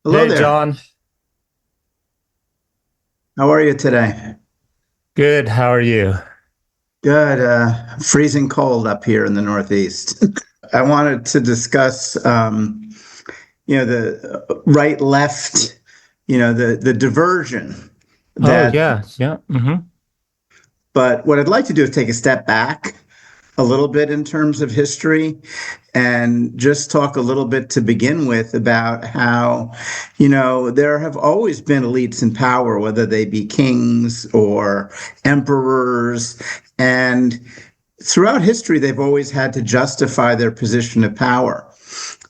Hello Hey, there. John. How are you today? Good. How are you? Good. Freezing cold up here in the Northeast. I wanted to discuss, the right left, the diversion Oh, that, yeah. Yeah. but what I'd like to do is take a step back a little bit in terms of history and just talk a little bit to begin with about how, there have always been elites in power, whether they be kings or emperors. And throughout history, they've always had to justify their position of power.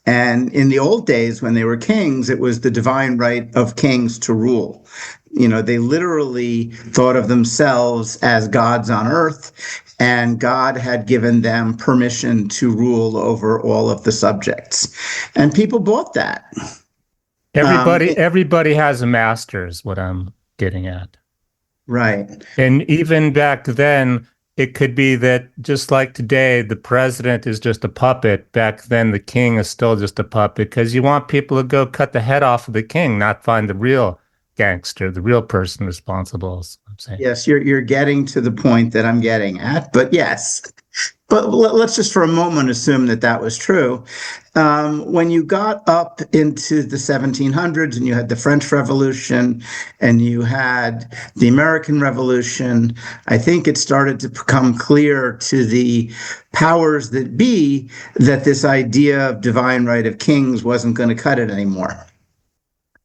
And in the old days, when they were kings, it was the divine right of kings to rule. They literally thought of themselves as gods on earth, and God had given them permission to rule over all of the subjects. And people bought that. Um, Everybody has a master is what I'm getting at. right. And even back then, it could be that just like today, the president is just a puppet. Back then, the king is still just a puppet because you want people to go cut the head off of the king, not find the real gangster, the real person responsible, is what I'm saying. Yes, you're getting to the point that I'm getting at, but yes. But let's just for a moment assume that that was true. When you got up into the 1700s and you had the French Revolution and you had the American Revolution, I think it started to become clear to the powers that be that this idea of divine right of kings wasn't going to cut it anymore.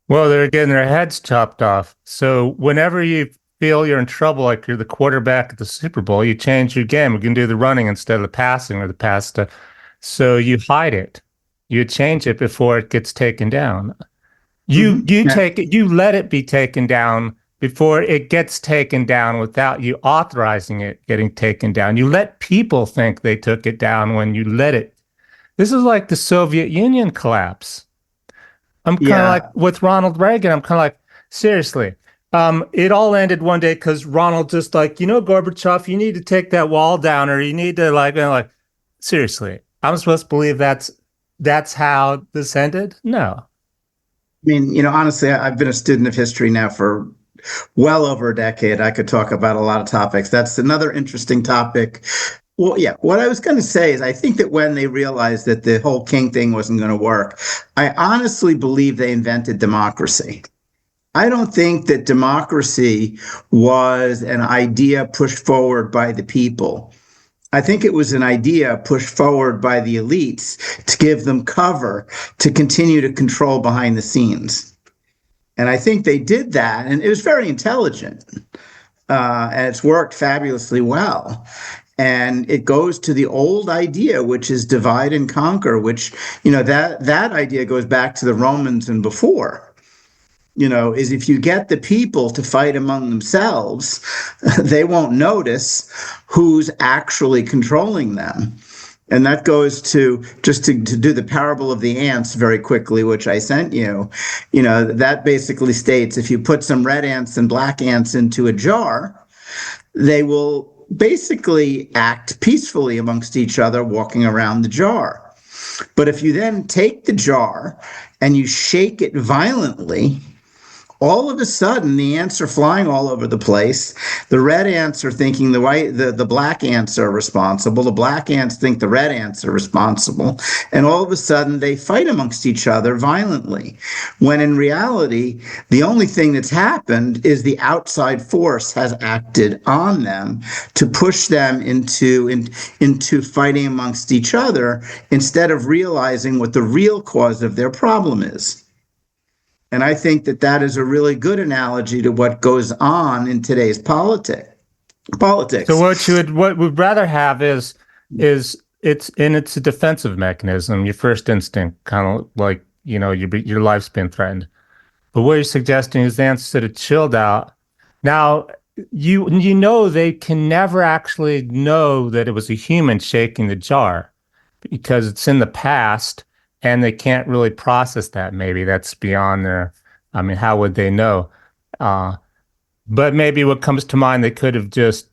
Well, they're getting their heads chopped off. So whenever you feel you're in trouble, like you're the quarterback at the Super Bowl, you change your game. You can do the running instead of the passing or the pass to, so you hide it. You change it before it gets taken down. You Yeah, take it, you let it be taken down before it gets taken down without you authorizing it getting taken down. You let people think they took it down when you let it. This is like the Soviet Union collapse. I'm kind of like yeah. with Ronald Reagan. I'm kind of like, seriously. It all ended one day because Ronald just like, Gorbachev, you need to take that wall down, or you need to like, seriously. I'm supposed to believe that's how this ended? No. I mean, honestly, I've been a student of history now for well over a decade. I could talk about a lot of topics. That's another interesting topic. Well, yeah, what I was going to say is I think that when they realized that the whole king thing wasn't going to work, I honestly believe they invented democracy. I don't think that democracy was an idea pushed forward by the people. I think it was an idea pushed forward by the elites to give them cover to continue to control behind the scenes. And I think they did that, and it was very intelligent, and it's worked fabulously well. And it goes to the old idea, which is divide and conquer, which, that idea goes back to the Romans and before. Is if you get the people to fight among themselves, they won't notice who's actually controlling them. And that goes to just to do the parable of the ants very quickly, which I sent you. That basically states if you put some red ants and black ants into a jar, they will basically act peacefully amongst each other, walking around the jar. But if you then take the jar and you shake it violently, all of a sudden the ants are flying all over the place. The red ants are thinking the black ants are responsible. The black ants think the red ants are responsible. And all of a sudden they fight amongst each other violently. When in reality, the only thing that's happened is the outside force has acted on them to push them into fighting amongst each other instead of realizing what the real cause of their problem is. And I think that that is a really good analogy to what goes on in today's So politics. what we'd rather have is it's a defensive mechanism. Your first instinct, kind of like, your life's been threatened. But what you're suggesting is the answer to chilled out. Now, they can never actually know that it was a human shaking the jar because it's in the past and they can't really process that. Maybe that's beyond their, I mean, how would they know? Uh, but maybe what comes to mind, they could have just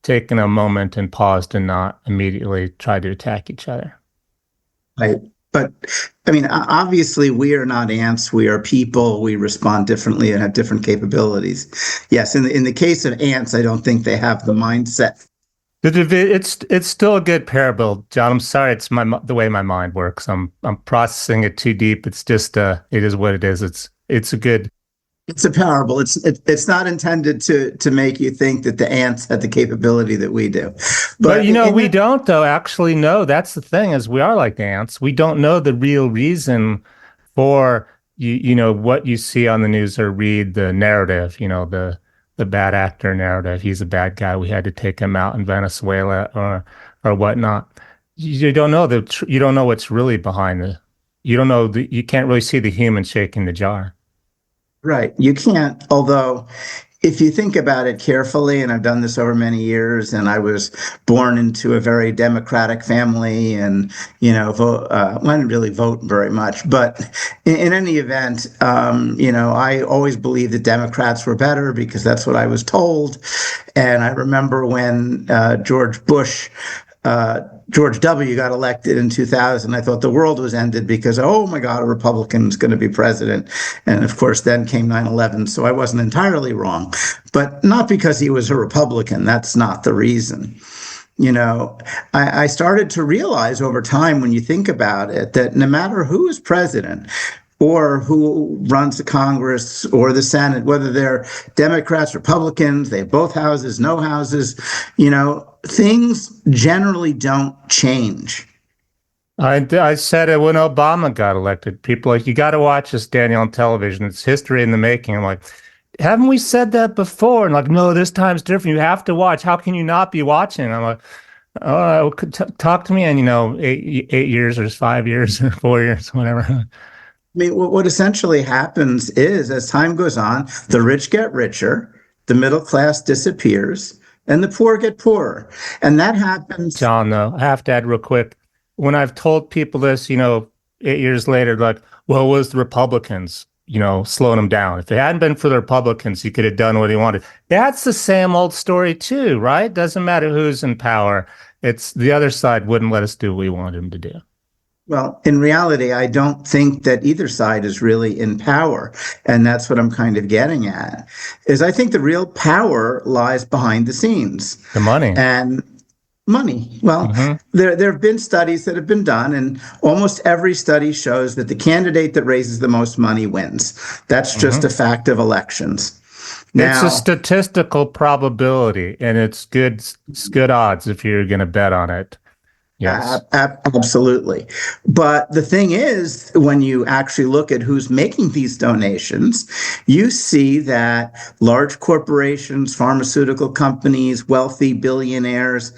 taken a moment and paused and not immediately tried to attack each other. Right. But I mean, obviously, we are not ants. We are people. We respond differently and have different capabilities. Yes, in the case of ants, I don't think they have the mindset. It's still a good parable, John. I'm sorry, it's the way my mind works. I'm processing it too deep. It's just it is what it is. It's a good. It's a parable. It's not intended to make you think that the ants have the capability that we do. But But we don't though actually know. That's the thing is we are like ants. We don't know the real reason for what you see on the news or read the narrative. The bad actor narrative. He's a bad guy. We had to take him out in Venezuela or whatnot. You don't know you don't know what's really behind you don't know you can't really see the human shaking the jar. right, you can't. Although, if you think about it carefully, and I've done this over many years, and I was born into a very democratic family, and I didn't really vote very much, but in any event, I always believed that Democrats were better because that's what I was told. And I remember when George W. got elected in 2000. I thought the world was ended because, oh my God, a Republican is going to be president. And of course, then came 9/11. So I wasn't entirely wrong, but not because he was a Republican. That's not the reason. I started to realize over time, when you think about it, that no matter who is president, or who runs the Congress or the Senate, whether they're Democrats, Republicans, they have both houses, no houses, things generally don't change. I said it when Obama got elected. People are like, you got to watch this, Daniel, on television. It's history in the making. I'm like, haven't we said that before? And like, no, this time's different. You have to watch. How can you not be watching? I'm like, oh, talk to me in, 8 years or 5 years or 4 years, whatever. I mean, what essentially happens is, as time goes on, the rich get richer, the middle class disappears, and the poor get poorer. And that happens. John, though, I have to add real quick. When I've told people this, 8 years later, like, well, it was the Republicans, slowing them down. If it hadn't been for the Republicans, he could have done what he wanted. That's the same old story, too, right? Doesn't matter who's in power. It's the other side wouldn't let us do what we wanted them to do. Well, in reality, I don't think that either side is really in power. And that's what I'm kind of getting at, is I think the real power lies behind the scenes. The money. And money. Well, there have been studies that have been done, and almost every study shows that the candidate that raises the most money wins. That's just a fact of elections. Now, it's a statistical probability, and it's good odds if you're going to bet on it. Yes. Absolutely. But the thing is, when you actually look at who's making these donations, you see that large corporations, pharmaceutical companies, wealthy billionaires,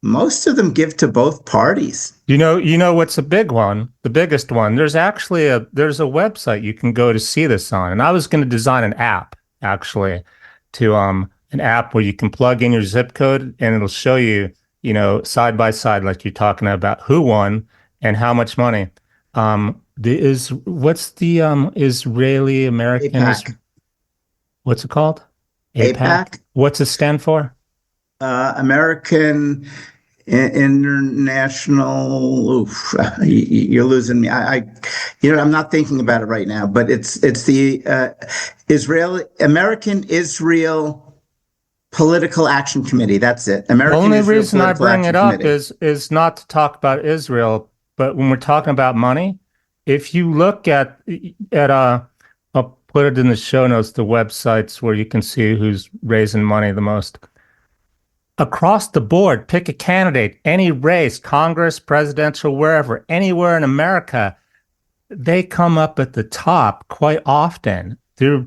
most of them give to both parties. You know what's a big one, the biggest one? There's actually there's a website you can go to see this on. And I was going to design an app, actually, to an app where you can plug in your zip code and it'll show you, side by side, like you're talking about, who won and how much money. What's the Israeli American? What's it called? AIPAC. What's it stand for? American International. Oof, you're losing me. I'm not thinking about it right now, but it's the American Israel Political Action Committee. That's it. American The only Israel reason I Political bring Action it up Committee. is not to talk about Israel, but when we're talking about money, if you look at I'll put it in the show notes, the websites where you can see who's raising money the most. Across the board, pick a candidate, any race, Congress, presidential, wherever, anywhere in America, they come up at the top quite often. They're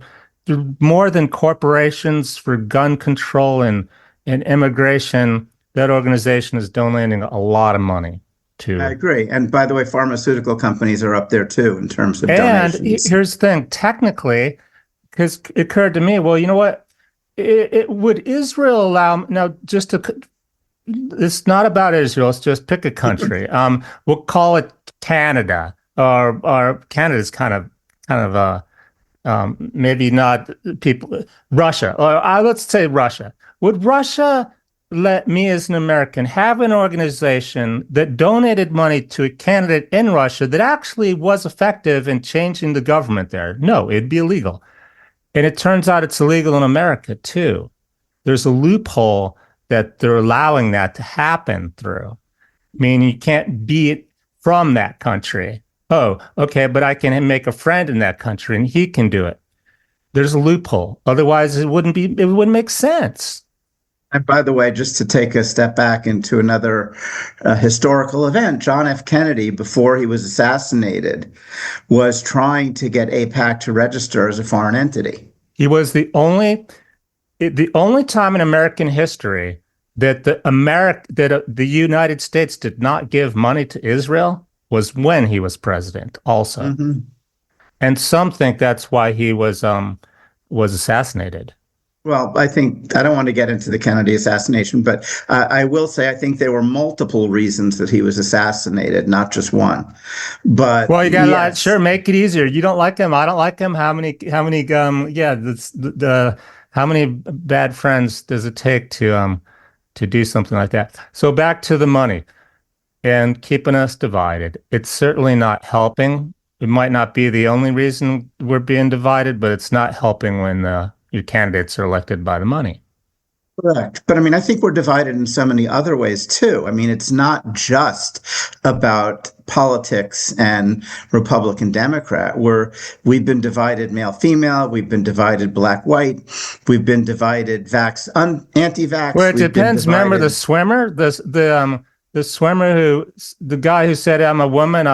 more than corporations for gun control and immigration. That organization is donating a lot of money to. I agree. And by the way, pharmaceutical companies are up there too in terms of donations. And here's the thing, technically, because it occurred to me, well, you know what? Would Israel allow, now just to, it's not about Israel, it's just pick a country. We'll call it Canada, or Canada's kind of maybe not people, Russia, or let's say Russia. Would Russia let me as an American have an organization that donated money to a candidate in Russia that actually was effective in changing the government there? No, it'd be illegal. And it turns out it's illegal in America too. There's a loophole that they're allowing that to happen through. Meaning you can't be it from that country. Oh, okay, but I can make a friend in that country and he can do it. There's a loophole. Otherwise, it wouldn't make sense. And by the way, just to take a step back into another historical event, John F. Kennedy, before he was assassinated, was trying to get AIPAC to register as a foreign entity. He was the only time in American history that the United States did not give money to Israel was when he was president also. Mm-hmm. And some think that's why he was assassinated. Well, I don't want to get into the Kennedy assassination, but I will say I think there were multiple reasons that he was assassinated, not just one. But well, you got sure make it easier. You don't like him, I don't like him. How many how many bad friends does it take to do something like that? So back to the money and keeping us divided. It's certainly not helping. It might not be the only reason we're being divided, but it's not helping when your candidates are elected by the money. Correct. But I mean, I think we're divided in so many other ways too. I mean, it's not just about politics and Republican Democrat. We've been divided male female. We've been divided black white. We've been divided anti-vax. Well, it depends. Remember the swimmer, the swimmer the guy who said I'm a woman.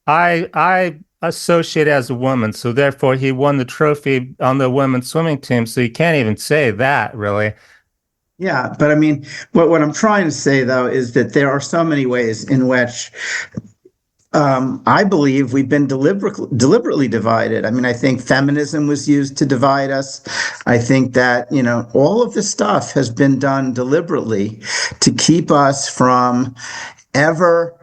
I associate as a woman, so therefore he won the trophy on the women's swimming team. So you can't even say that, really. Yeah, but I mean, what I'm trying to say though is that there are so many ways in which I believe we've been deliberately divided. I mean, I think feminism was used to divide us. I think that, all of this stuff has been done deliberately to keep us from ever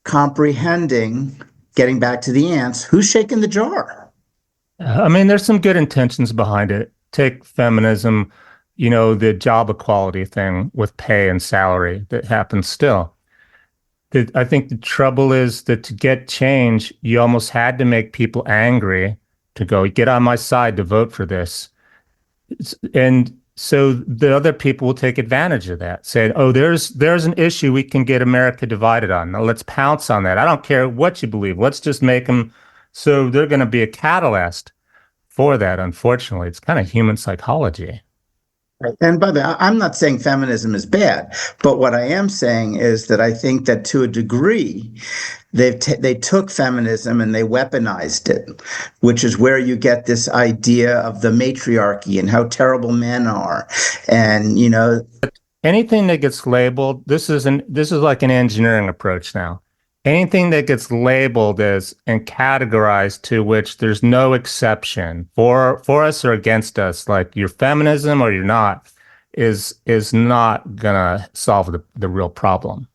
comprehending, getting back to the ants, who's shaking the jar. I mean, there's some good intentions behind it. Take feminism, the job equality thing with pay and salary that happens still. I think the trouble is that to get change, you almost had to make people angry to go, get on my side to vote for this. And so the other people will take advantage of that, saying, oh, there's an issue we can get America divided on. Now let's pounce on that. I don't care what you believe. Let's just make them so they're going to be a catalyst for that. Unfortunately, it's kind of human psychology. And by the way, I'm not saying feminism is bad, but what I am saying is that I think that to a degree, they took feminism and they weaponized it, which is where you get this idea of the matriarchy and how terrible men are. And, anything that gets labeled, this is like an engineering approach now. Anything that gets labeled as and categorized to which there's no exception for us or against us, like you're feminism or you're not, is not gonna solve the real problem.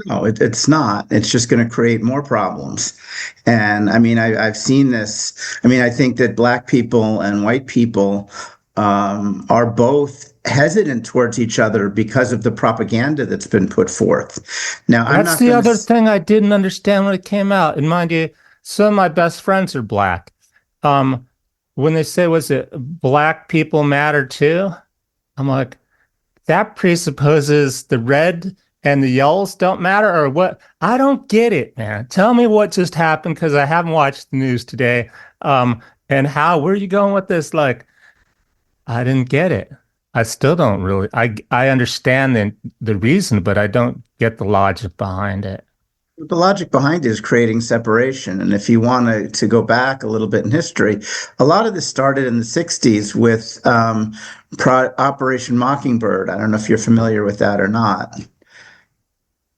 No, it's not. It's just going to create more problems. And I mean, I've seen this. I mean, I think that black people and white people are both hesitant towards each other because of the propaganda that's been put forth. Now, that's the other thing I didn't understand when it came out. And mind you, some of my best friends are black. When they say, was it black people matter too? I'm like, that presupposes the red and the yellows don't matter, or what? I don't get it, man. Tell me what just happened, because I haven't watched the news today. And where are you going with this? Like, I didn't get it. I still don't really. I understand the reason, but I don't get the logic behind it. The logic behind it is creating separation. And if you want to go back a little bit in history, a lot of this started in the 60s with Operation Mockingbird. I don't know if you're familiar with that or not.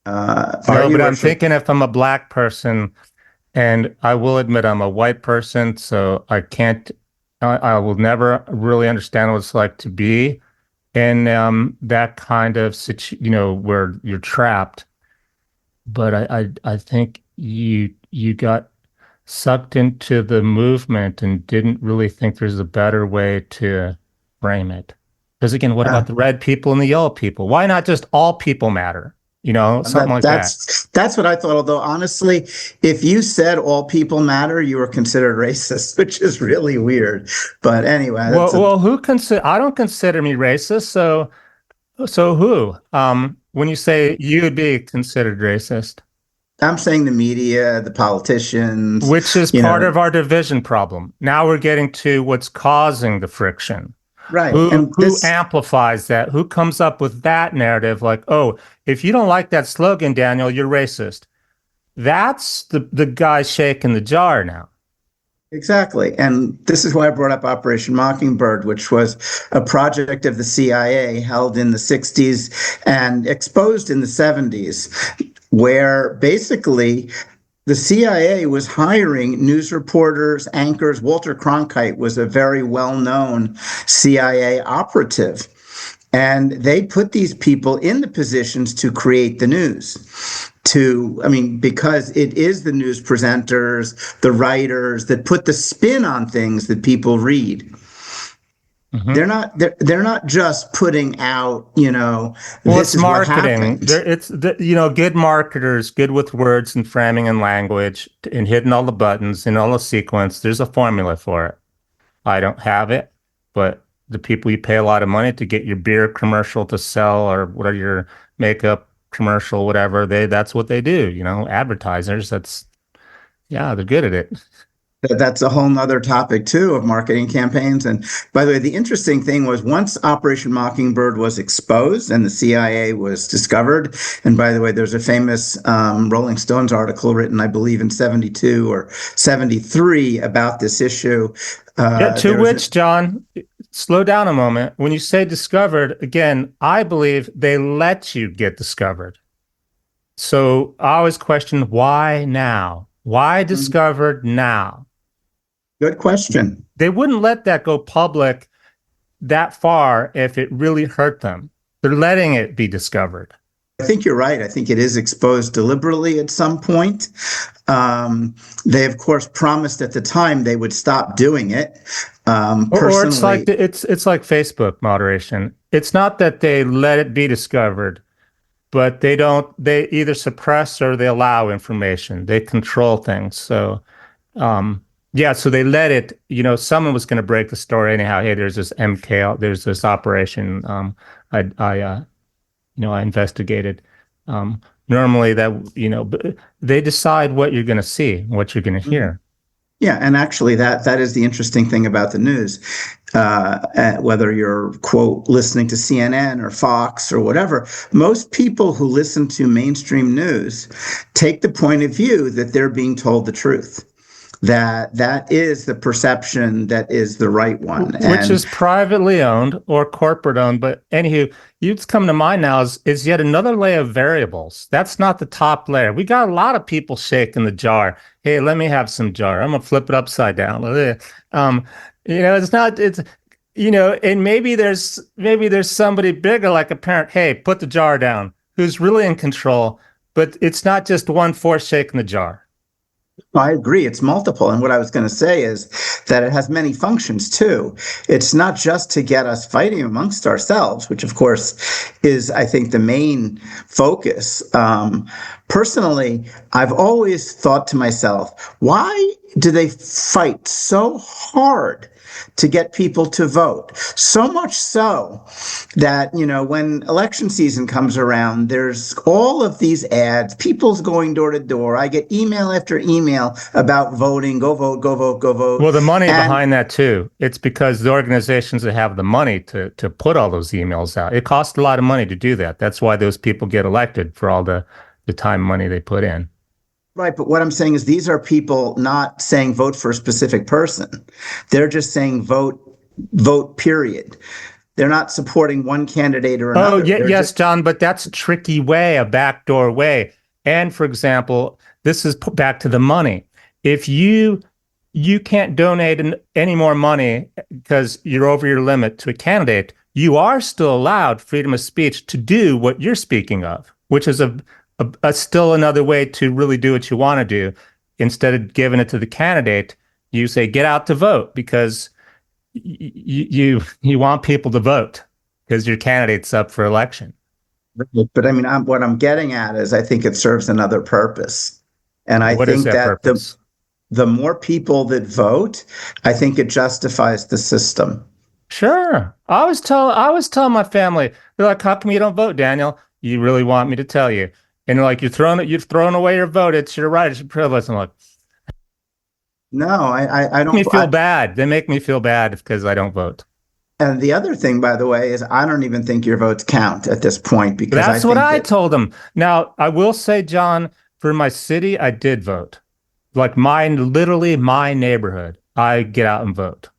No, but I'm thinking if I'm a black person, and I will admit I'm a white person, so I will never really understand what it's like to be in that kind of where you're trapped. But I think you got sucked into the movement and didn't really think there's a better way to frame it. Because again, what about the red people and the yellow people? Why not just all people matter? Something like that. That's what I thought. Although honestly, if you said all people matter, you were considered racist, which is really weird. But anyway, I don't consider me racist. So who? When you say you would be considered racist, I'm saying the media, the politicians, which is part of our division problem. Now we're getting to what's causing the friction. Right. Who amplifies that? Who comes up with that narrative? Like, oh, if you don't like that slogan, Daniel, you're racist. That's the guy shaking the jar now. Exactly. And this is why I brought up Operation Mockingbird, which was a project of the CIA held in the 60s and exposed in the 70s, where basically the CIA was hiring news reporters, anchors. Walter Cronkite was a very well-known CIA operative. And they put these people in the positions to create the news. Because it is the news presenters, the writers that put the spin on things that people read. Mm-hmm. They're not just putting out, well, it's marketing. It's good marketers, good with words and framing and language and hitting all the buttons and all the sequence. There's a formula for it. I don't have it, but the people you pay a lot of money to get your beer commercial to sell or whatever, your makeup commercial, whatever, that's what they do. Advertisers, they're good at it. That's a whole nother topic too of marketing campaigns. And by the way, the interesting thing was once Operation Mockingbird was exposed and the CIA was discovered, and by the way, there's a famous Rolling Stones article written, I believe, in 72 or 73 about this issue. John, slow down a moment. When you say discovered, again, I believe they let you get discovered. So I always question, why now? Why discovered now? Good question. They wouldn't let that go public that far if it really hurt them. They're letting it be discovered. I think you're right. I think it is exposed deliberately at some point. They, of course, promised at the time they would stop doing it. Or it's like Facebook moderation. It's not that they let it be discovered, but they either suppress or they allow information. They control things. So, so they let it, someone was going to break the story anyhow. Hey, there's this there's this operation. I investigated. Normally they decide what you're going to see, what you're going to hear. Yeah, and actually that is the interesting thing about the news. Whether you're, quote, listening to CNN or Fox or whatever, most people who listen to mainstream news take the point of view that they're being told the truth. That is the perception that is the right one. Which is privately owned or corporate owned. But anywho, you've come to mind now is yet another layer of variables. That's not the top layer. We got a lot of people shaking the jar. Hey, let me have some jar. I'm gonna flip it upside down. And maybe there's somebody bigger like a parent. Hey, put the jar down, who's really in control. But it's not just one force shaking the jar. I agree. It's multiple. And what I was going to say is that it has many functions too. It's not just to get us fighting amongst ourselves, which of course is, I think, the main focus. Personally, I've always thought to myself, why do they fight so hard to get people to vote? So much so that, when election season comes around, there's all of these ads, people's going door to door. I get email after email about voting, go vote, go vote, go vote. Well, the money behind that too, it's because the organizations that have the money to put all those emails out, it costs a lot of money to do that. That's why those people get elected, for all the time money they put in. Right, but what I'm saying is these are people not saying vote for a specific person. They're just saying vote, period. They're not supporting one candidate or another. Oh, yes, John, but that's a tricky way, a backdoor way. And for example, this is back to the money. If you can't donate any more money because you're over your limit to a candidate, you are still allowed freedom of speech to do what you're speaking of, which is still another way to really do what you want to do. Instead of giving it to the candidate, you say, get out to vote, because you want people to vote. because your candidate's up for election. But I mean, what I'm getting at is I think it serves another purpose. And I What is think that that purpose? the more people that vote, I think it justifies the system. Sure. I always tell my family, they're like, how come you don't vote, Daniel? You really want me to tell you? And they're like, you've thrown away your vote. It's your right. It's your privilege. I'm like, No, I make me don't. feel bad. They make me feel bad because I don't vote. And the other thing, by the way, is I don't even think your votes count at this point because I That's what think I that told them. Now, I will say, John, for my city, I did vote. Like literally my neighborhood, I get out and vote.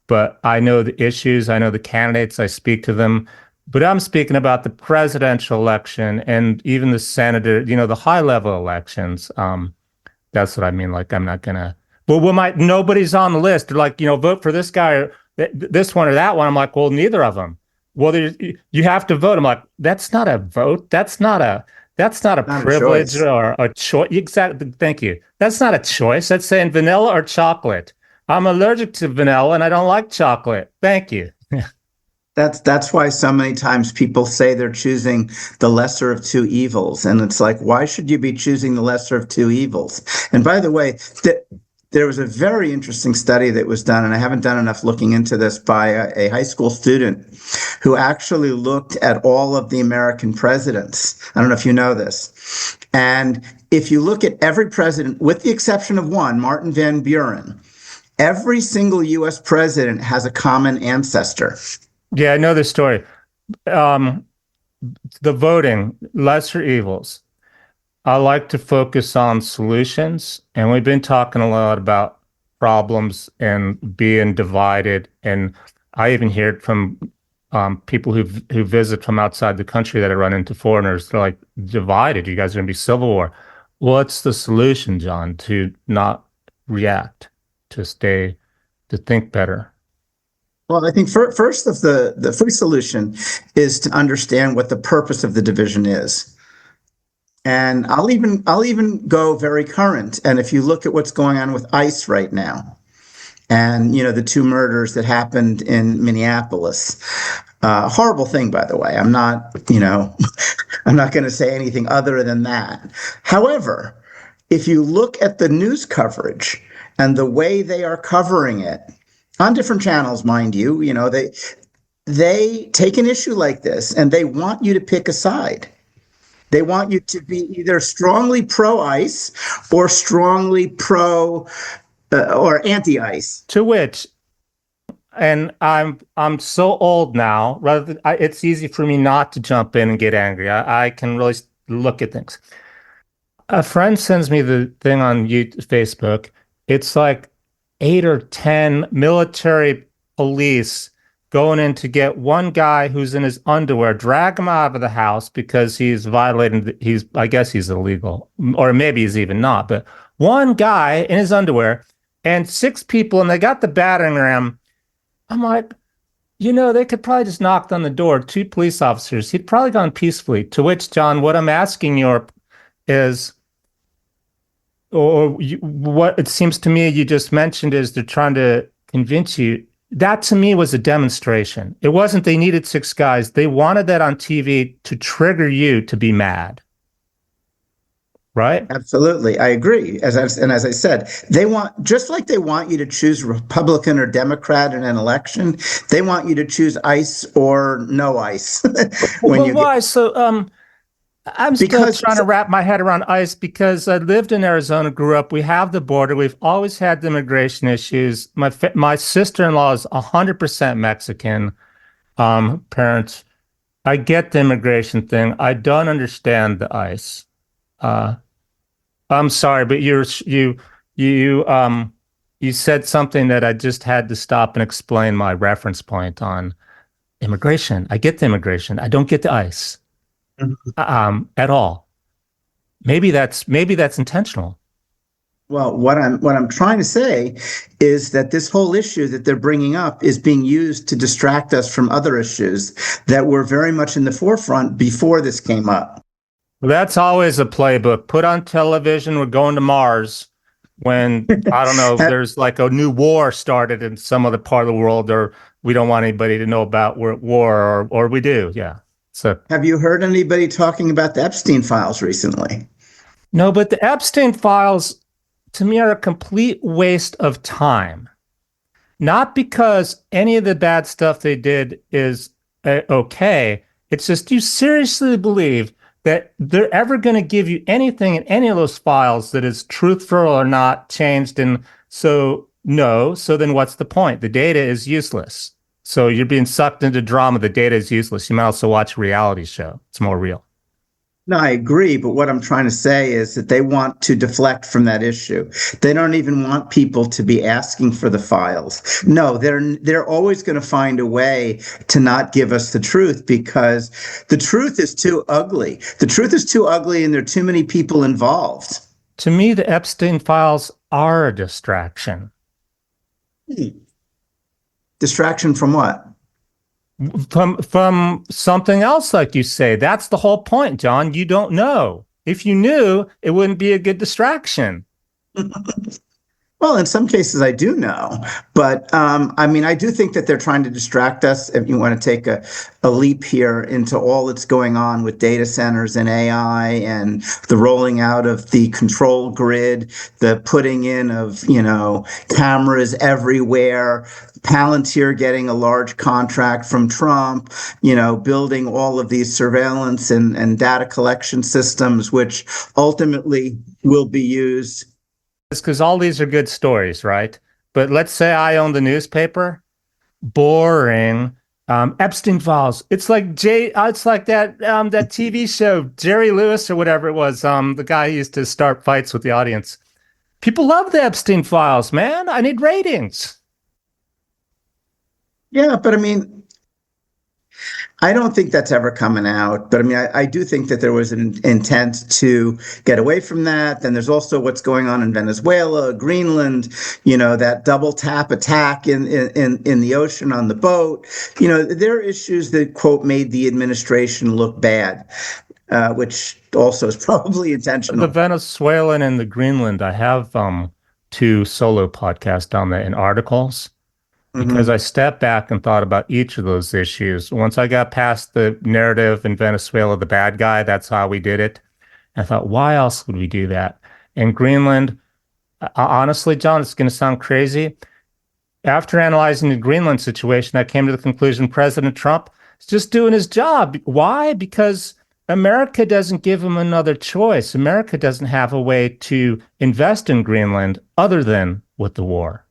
But I know the issues, I know the candidates, I speak to them. But I'm speaking about the presidential election and even the senator, the high level elections. That's what I mean. Like, I'm not gonna. Well, nobody's on the list. They're like, vote for this guy or this one or that one. I'm like, well, neither of them. Well, you have to vote. I'm like, that's not a vote. That's not a not a privilege choice. or a choice. Exactly. Thank you. That's not a choice. That's saying vanilla or chocolate. I'm allergic to vanilla and I don't like chocolate. Thank you. That's why so many times people say they're choosing the lesser of two evils, and it's like, why should you be choosing the lesser of two evils? And by the way, there was a very interesting study that was done, and I haven't done enough looking into this, by a high school student who actually looked at all of the American presidents. I don't know if you know this. And if you look at every president, with the exception of one, Martin Van Buren, every single US president has a common ancestor. Yeah, I know this story. Um, the voting, lesser evils. I like to focus on solutions, and we've been talking a lot about problems and being divided. And I even hear it from people who visit from outside the country that I run into foreigners. They're like, divided. You guys are going to be civil war. What's the solution, John, to not react, to think better? Well, I think first of the first solution is to understand what the purpose of the division is. And I'll even go very current. And if you look at what's going on with ICE right now, and the two murders that happened in Minneapolis, horrible thing, by the way. I'm not, I'm not going to say anything other than that. However, if you look at the news coverage and the way they are covering it on different channels, mind you, they take an issue like this and they want you to pick a side. They want you to be either strongly pro-ICE or strongly pro or anti-ICE. To which, and I'm so old now. It's easy for me not to jump in and get angry. I can really look at things. A friend sends me the thing on Facebook. It's like 8 or 10 military police going in to get one guy who's in his underwear, drag him out of the house because he's violating. I guess he's illegal, or maybe he's even not. But one guy in his underwear and 6 people, and they got the battering ram. I'm like, they could probably just knocked on the door. 2 police officers. He'd probably gone peacefully. To which, John, what I'm asking you is, what it seems to me you just mentioned is they're trying to convince you. That to me was a demonstration. It wasn't they needed 6 guys. They wanted that on TV to trigger you to be mad. Right? Absolutely. I agree. As I said, they want, just like they want you to choose Republican or Democrat in an election, they want you to choose ICE or no ICE. Why? So I'm still trying to so, wrap my head around ICE because I lived in Arizona, grew up. We have the border. We've always had the immigration issues. My sister-in-law is 100% Mexican parents. I get the immigration thing. I don't understand the ICE. I'm sorry, but you said something that I just had to stop and explain my reference point on immigration. I get the immigration. I don't get the ICE at all. Maybe that's intentional. well, what I'm trying to say is that this whole issue that they're bringing up is being used to distract us from other issues that were very much in the forefront before this came up. Well, that's always a playbook. Put on television, we're going to Mars. When, I don't know, there's like a new war started in some other part of the world, or we don't want anybody to know about we're at war, or we do. Yeah. So Have you heard anybody talking about the Epstein files recently? no, but the Epstein files to me are a complete waste of time. Not because any of the bad stuff they did is okay. It's just, you seriously believe that they're ever going to give you anything in any of those files that is truthful or not changed? And so, no. So then what's the point? The data is useless. So you're being sucked into drama. The data is useless. You might also watch a reality show. It's more real. No, I agree, but what I'm trying to say is that they want to deflect from that issue. They don't even want people to be asking for the files. No, they're always going to find a way to not give us the truth because the truth is too ugly. The truth is too ugly and there are too many people involved. To me, the Epstein files are a distraction. Distraction from what? From something else, like you say. That's the whole point, John. You don't know. If you knew, it wouldn't be a good distraction. Well, in some cases, I do know, but I mean, I do think that they're trying to distract us. If you want to take a leap here into all that's going on with data centers and AI and the rolling out of the control grid, the putting in of, cameras everywhere, Palantir getting a large contract from Trump, building all of these surveillance and data collection systems, which ultimately will be used. Because all these are good stories, right? But let's say I own the newspaper. Boring. Epstein files. It's like it's like that TV show, Jerry Lewis or whatever it was. The guy who used to start fights with the audience. People love the Epstein files, man. I need ratings. Yeah, but I mean, I don't think that's ever coming out, but I mean, I do think that there was an intent to get away from that. Then there's also what's going on in Venezuela, Greenland, that double tap attack in the ocean on the boat. There are issues that, quote, made the administration look bad, which also is probably intentional. The Venezuelan and the Greenland, I have 2 solo podcasts on that and articles. Because I stepped back and thought about each of those issues. Once I got past the narrative in Venezuela, the bad guy, that's how we did it. I thought, why else would we do that? In Greenland, honestly, John, it's going to sound crazy. After analyzing the Greenland situation, I came to the conclusion President Trump is just doing his job. Why? Because America doesn't give him another choice. America doesn't have a way to invest in Greenland other than with the war.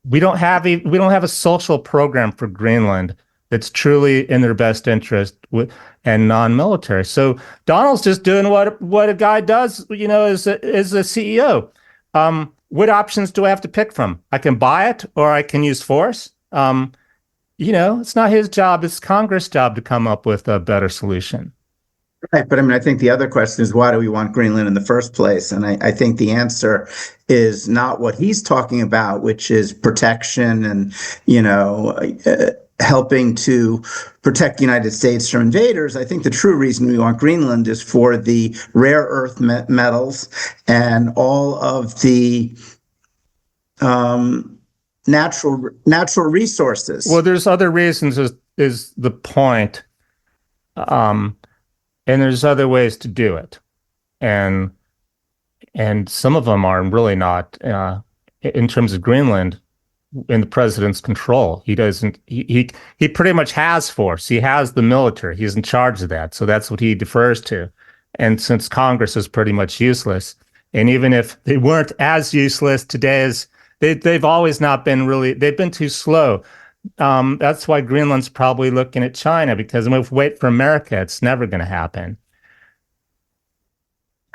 We don't have a social program for Greenland that's truly in their best interest and non-military. So Donald's just doing what a guy does, as a CEO. What options do I have to pick from? I can buy it or I can use force. It's not his job. It's Congress' job to come up with a better solution. Right. But I mean, I think the other question is, why do we want Greenland in the first place? And I think the answer is not what he's talking about, which is protection and, helping to protect the United States from invaders. I think the true reason we want Greenland is for the rare earth metals and all of the natural resources. Well, there's other reasons is the point. And there's other ways to do it. And some of them are really not, in terms of Greenland, in the president's control. He pretty much has force. He has the military. He's in charge of that. So that's what he defers to. And since Congress is pretty much useless, and even if they weren't as useless today as they've always not been really, they've been too slow. That's why Greenland's probably looking at China, because if we wait for America, it's never going to happen.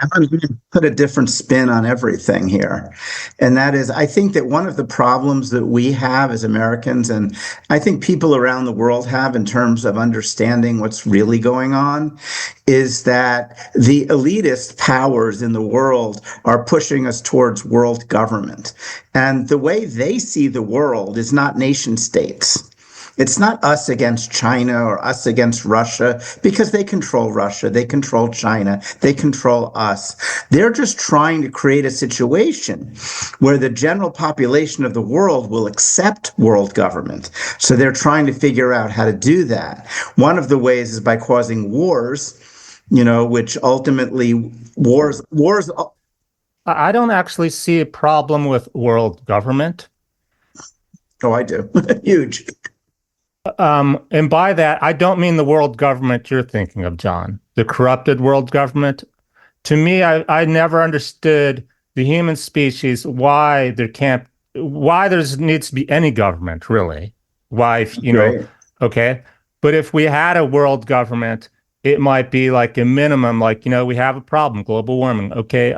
I'm going to put a different spin on everything here. And that is, I think that one of the problems that we have as Americans, and I think people around the world have in terms of understanding what's really going on, is that the elitist powers in the world are pushing us towards world government. And the way they see the world is not nation states. It's not us against China or us against Russia because they control Russia, they control China, they control us. They're just trying to create a situation where the general population of the world will accept world government. So they're trying to figure out how to do that. One of the ways is by causing wars, which ultimately wars. I don't actually see a problem with world government. Oh, I do. Huge. And by that, I don't mean the world government you're thinking of, John, the corrupted world government. To me, I never understood the human species, why there needs to be any government, really. Why, Right. okay. But if we had a world government, it might be like a minimum, like, we have a problem, global warming. Okay,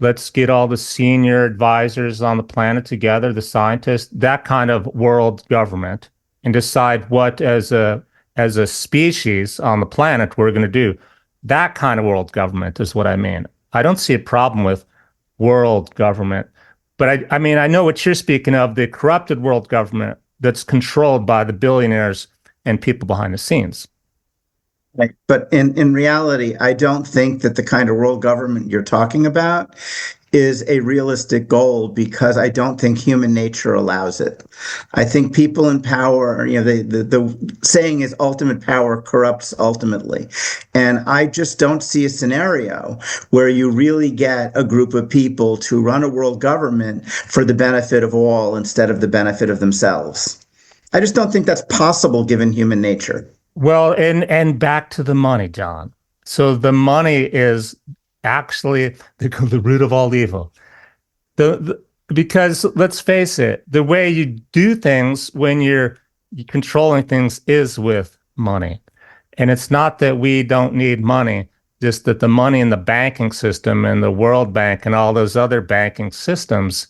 let's get all the senior advisors on the planet together, the scientists, that kind of world government, and decide what as a species on the planet we're going to do. That kind of world government is what I mean. I don't see a problem with world government, but I mean, I know what you're speaking of, the corrupted world government that's controlled by the billionaires and people behind the scenes. Right. But in reality, I don't think that the kind of world government you're talking about is a realistic goal because I don't think human nature allows it. I think people in power, the saying is ultimate power corrupts ultimately. And I just don't see a scenario where you really get a group of people to run a world government for the benefit of all instead of the benefit of themselves. I just don't think that's possible given human nature. Well, and back to the money, John. So the money is actually the root of all evil. Because let's face it, the way you do things when you're controlling things is with money. And it's not that we don't need money, just that the money in the banking system and the World Bank and all those other banking systems,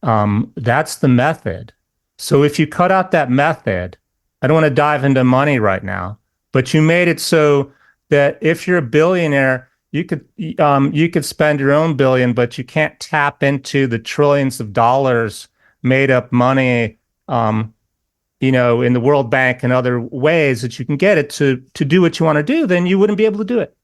that's the method. So if you cut out that method, I don't want to dive into money right now, but you made it so that if you're a billionaire, you could spend your own billion, but you can't tap into the trillions of dollars made up money, in the World Bank and other ways that you can get it to do what you want to do. Then you wouldn't be able to do it.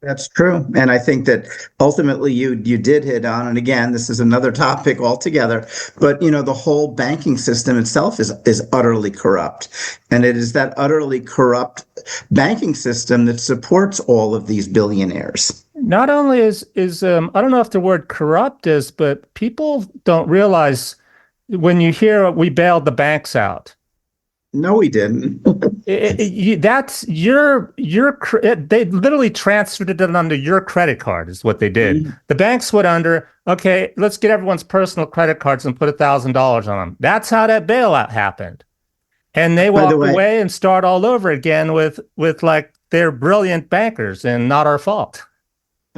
That's true. And I think that ultimately you did hit on, and again, this is another topic altogether, but the whole banking system itself is utterly corrupt. And it is that utterly corrupt banking system that supports all of these billionaires. Not only is I don't know if the word corrupt is, but people don't realize when you hear we bailed the banks out. No, we didn't. That's they literally transferred it onto your credit card is what they did. Mm-hmm. The banks went under. Okay, let's get everyone's personal credit cards and put $1,000 on them. That's how that bailout happened. And they walked away and start all over again with like they're brilliant bankers and not our fault.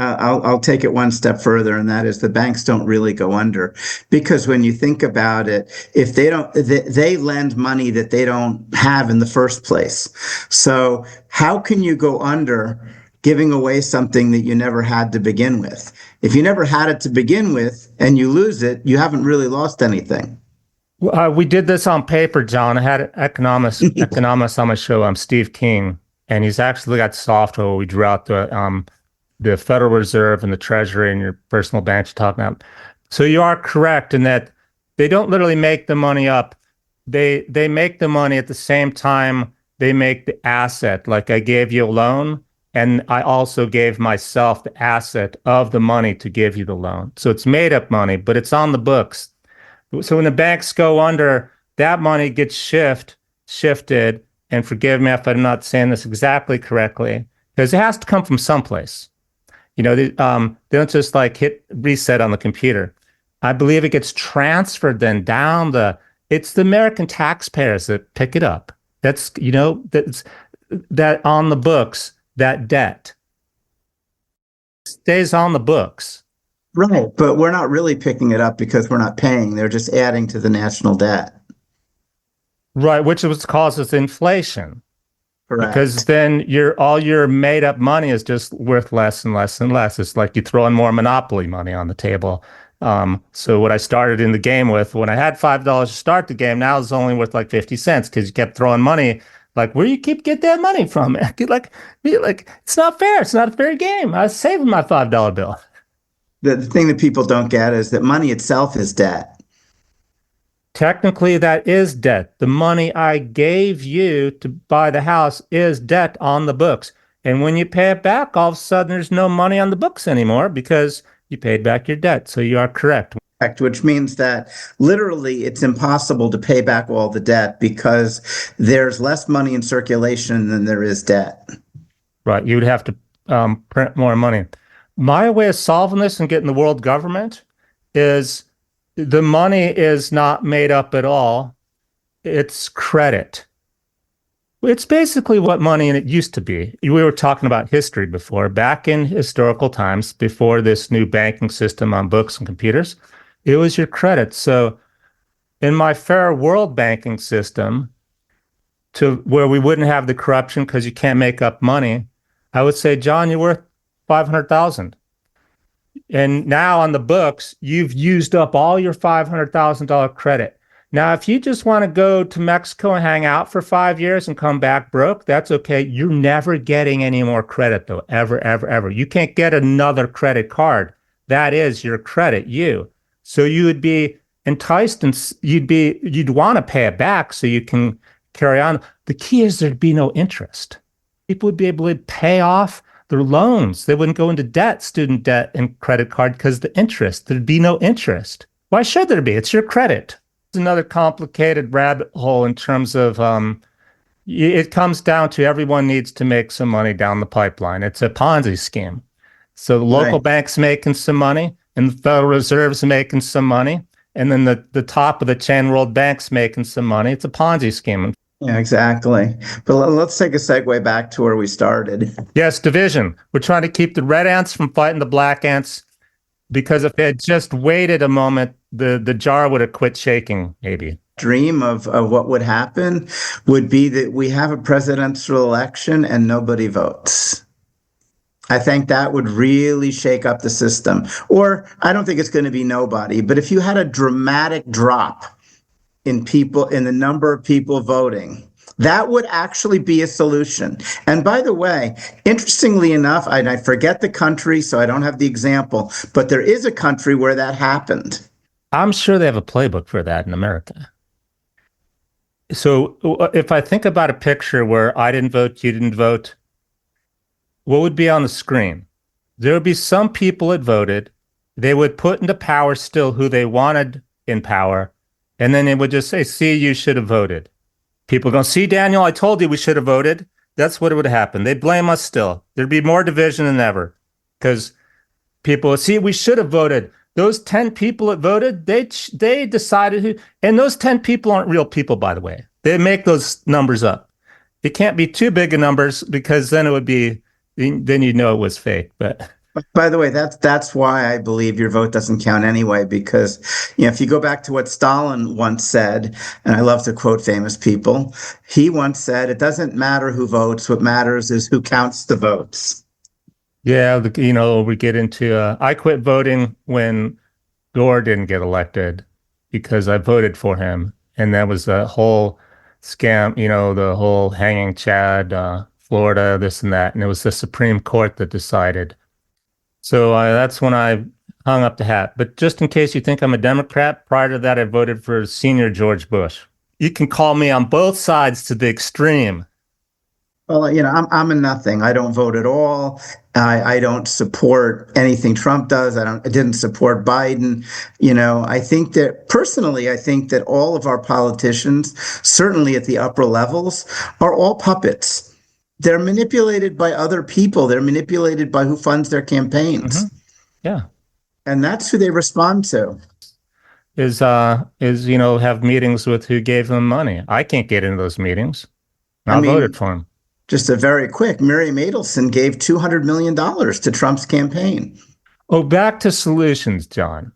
I'll take it one step further, and that is the banks don't really go under because when you think about it, if they lend money that they don't have in the first place. So how can you go under giving away something that you never had to begin with? If you never had it to begin with and you lose it, you haven't really lost anything. We did this on paper, John. I had economists on my show. I'm Steve King, and he's actually got software where we drew out the Federal Reserve and the Treasury and your personal banks you're talking about. So you are correct in that they don't literally make the money up. They make the money at the same time they make the asset. Like I gave you a loan, and I also gave myself the asset of the money to give you the loan. So it's made up money, but it's on the books. So when the banks go under, that money gets shifted, and forgive me if I'm not saying this exactly correctly, because it has to come from someplace. They don't just like hit reset on the computer. I believe it gets transferred then down it's the American taxpayers that pick it up. That's, that on the books, that debt stays on the books. Right. But we're not really picking it up because we're not paying. They're just adding to the national debt. Right. Which is what causes inflation. Correct. Because then all your made up money is just worth less and less and less. It's like you throw in more monopoly money on the table. So what I started in the game with, when I had $5 to start the game, now it's only worth like 50 cents because you kept throwing money. Like, where you get that money from? Like, it's not fair. It's not a fair game. I was saving my $5 bill. The thing that people don't get is that money itself is debt. Technically, that is debt. The money I gave you to buy the house is debt on the books. And when you pay it back, all of a sudden there's no money on the books anymore because you paid back your debt. So you are correct. Which means that literally it's impossible to pay back all the debt because there's less money in circulation than there is debt. Right. You would have to print more money. My way of solving this and getting the world government is the money is not made up at all. It's credit. It's basically what money it used to be. We were talking about history before. Back in historical times, before this new banking system on books and computers, it was your credit. So in my fair world banking system, to where we wouldn't have the corruption because you can't make up money, I would say, John, you're worth 500,000. And now on the books, you've used up all your $500,000 credit. Now, if you just want to go to Mexico and hang out for 5 years and come back broke, that's okay. You're never getting any more credit, though, ever, ever, ever. You can't get another credit card. That is your credit, you. So you would be enticed and you'd want to pay it back so you can carry on. The key is there'd be no interest. People would be able to pay off their loans. They wouldn't go into debt, student debt and credit card because the interest, there'd be no interest. Why should there be? It's your credit. It's another complicated rabbit hole in terms of it comes down to everyone needs to make some money down the pipeline. It's a Ponzi scheme. So the local banks making some money and the Federal Reserve's making some money. And then the top of the chain world banks making some money. It's a Ponzi scheme. Yeah, exactly. But let's take a segue back to where we started. Yes, division. We're trying to keep the red ants from fighting the black ants because if they had just waited a moment, the jar would have quit shaking, maybe. Dream of what would happen would be that we have a presidential election and nobody votes. I think that would really shake up the system. Or I don't think it's going to be nobody, but if you had a dramatic drop in the number of people voting, that would actually be a solution. And by the way, interestingly enough, and I forget the country, so I don't have the example, but there is a country where that happened. I'm sure they have a playbook for that in America. So if I think about a picture where I didn't vote, you didn't vote, what would be on the screen? There would be some people that voted. They would put into power still who they wanted in power. And then it would just say, see, you should have voted. People go, see, Daniel, I told you we should have voted. That's what would happen. They'd blame us still. There'd be more division than ever because people would see, we should have voted. Those 10 people that voted, they decided who, and those 10 people aren't real people, by the way. They make those numbers up. It can't be too big of numbers because then it would be, then you know it was fake. But by the way, that's why I believe your vote doesn't count anyway, because if you go back to what Stalin once said, and I love to quote famous people, he once said, it doesn't matter who votes, what matters is who counts the votes. Yeah, we get into I quit voting when Gore didn't get elected because I voted for him. And that was a whole scam, the whole hanging Chad, Florida, this and that. And it was the Supreme Court that decided. So that's when I hung up the hat. But just in case you think I'm a Democrat, prior to that, I voted for senior George Bush. You can call me on both sides to the extreme. Well, I'm a nothing. I don't vote at all. I don't support anything Trump does. I didn't support Biden. I think that all of our politicians, certainly at the upper levels, are all puppets. They're manipulated by other people. They're manipulated by who funds their campaigns. Mm-hmm. Yeah. And that's who they respond to. Is have meetings with who gave them money. I can't get into those meetings. I voted for him. Just a very quick, Miriam Adelson gave $200 million to Trump's campaign. Oh, back to solutions, John.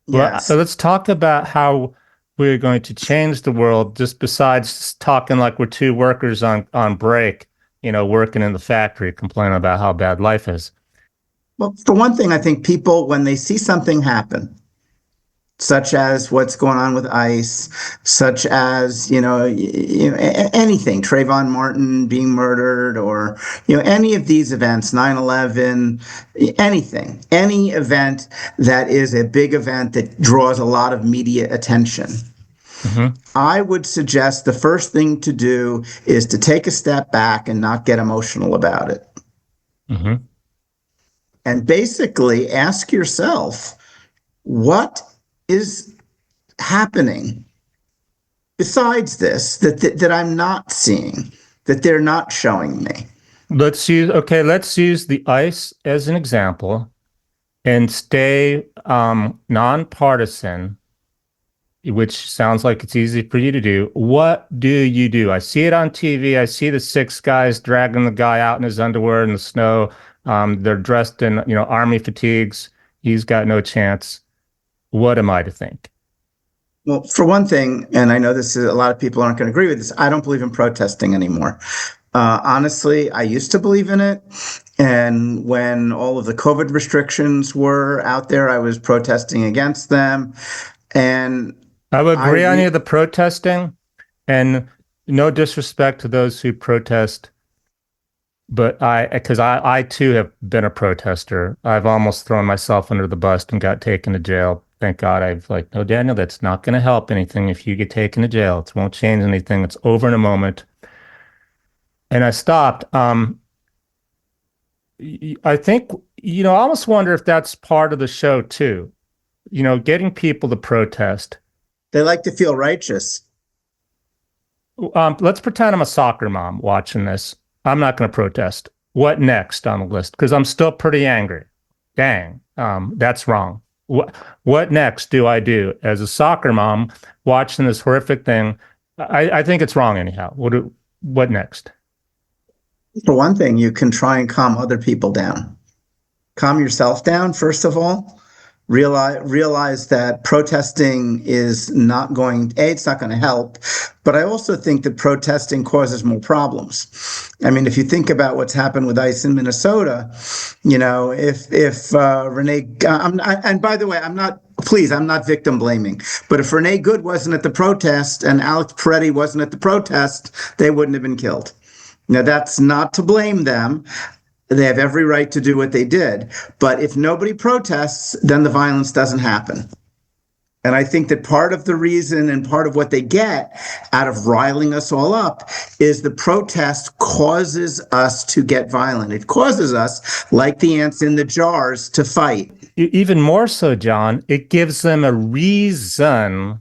Yes. Well, let's talk about how we're going to change the world, just besides talking like we're two workers on break, working in the factory, complaining about how bad life is. Well, for one thing, I think people, when they see something happen, such as what's going on with ICE, such as, anything, Trayvon Martin being murdered, or, any of these events, 9/11, anything, any event that is a big event that draws a lot of media attention. Mm-hmm. I would suggest the first thing to do is to take a step back and not get emotional about it. Mm-hmm. And basically ask yourself, what is happening besides this that I'm not seeing, that they're not showing me? Let's use the ICE as an example and stay nonpartisan, which sounds like it's easy for you to do. What do you do? I see it on TV. I see the 6 guys dragging the guy out in his underwear in the snow. They're dressed in, army fatigues. He's got no chance. What am I to think? Well, for one thing, and I know a lot of people aren't going to agree with this, I don't believe in protesting anymore. Honestly, I used to believe in it. And when all of the COVID restrictions were out there, I was protesting against them. And I would agree on you, the protesting, and no disrespect to those who protest. But because I too have been a protester. I've almost thrown myself under the bus and got taken to jail. Thank God. No, Daniel, that's not going to help anything if you get taken to jail. It won't change anything. It's over in a moment. And I stopped. I think, I almost wonder if that's part of the show too. Getting people to protest. They like to feel righteous. Let's pretend I'm a soccer mom watching this. I'm not going to protest. What next on the list? Because I'm still pretty angry. Dang, that's wrong. What next do I do as a soccer mom watching this horrific thing? I think it's wrong anyhow. What next? For one thing, you can try and calm other people down. Calm yourself down, first of all. Realize that protesting is not it's not going to help. But I also think that protesting causes more problems. I mean, if you think about what's happened with ICE in Minnesota, if Renee, and by the way, I'm not victim blaming, but if Renee Good wasn't at the protest and Alex Peretti wasn't at the protest, they wouldn't have been killed. Now, that's not to blame them. They have every right to do what they did. But if nobody protests, then the violence doesn't happen. And I think that part of the reason and part of what they get out of riling us all up is the protest causes us to get violent. It causes us, like the ants in the jars, to fight. Even more so, John, it gives them a reason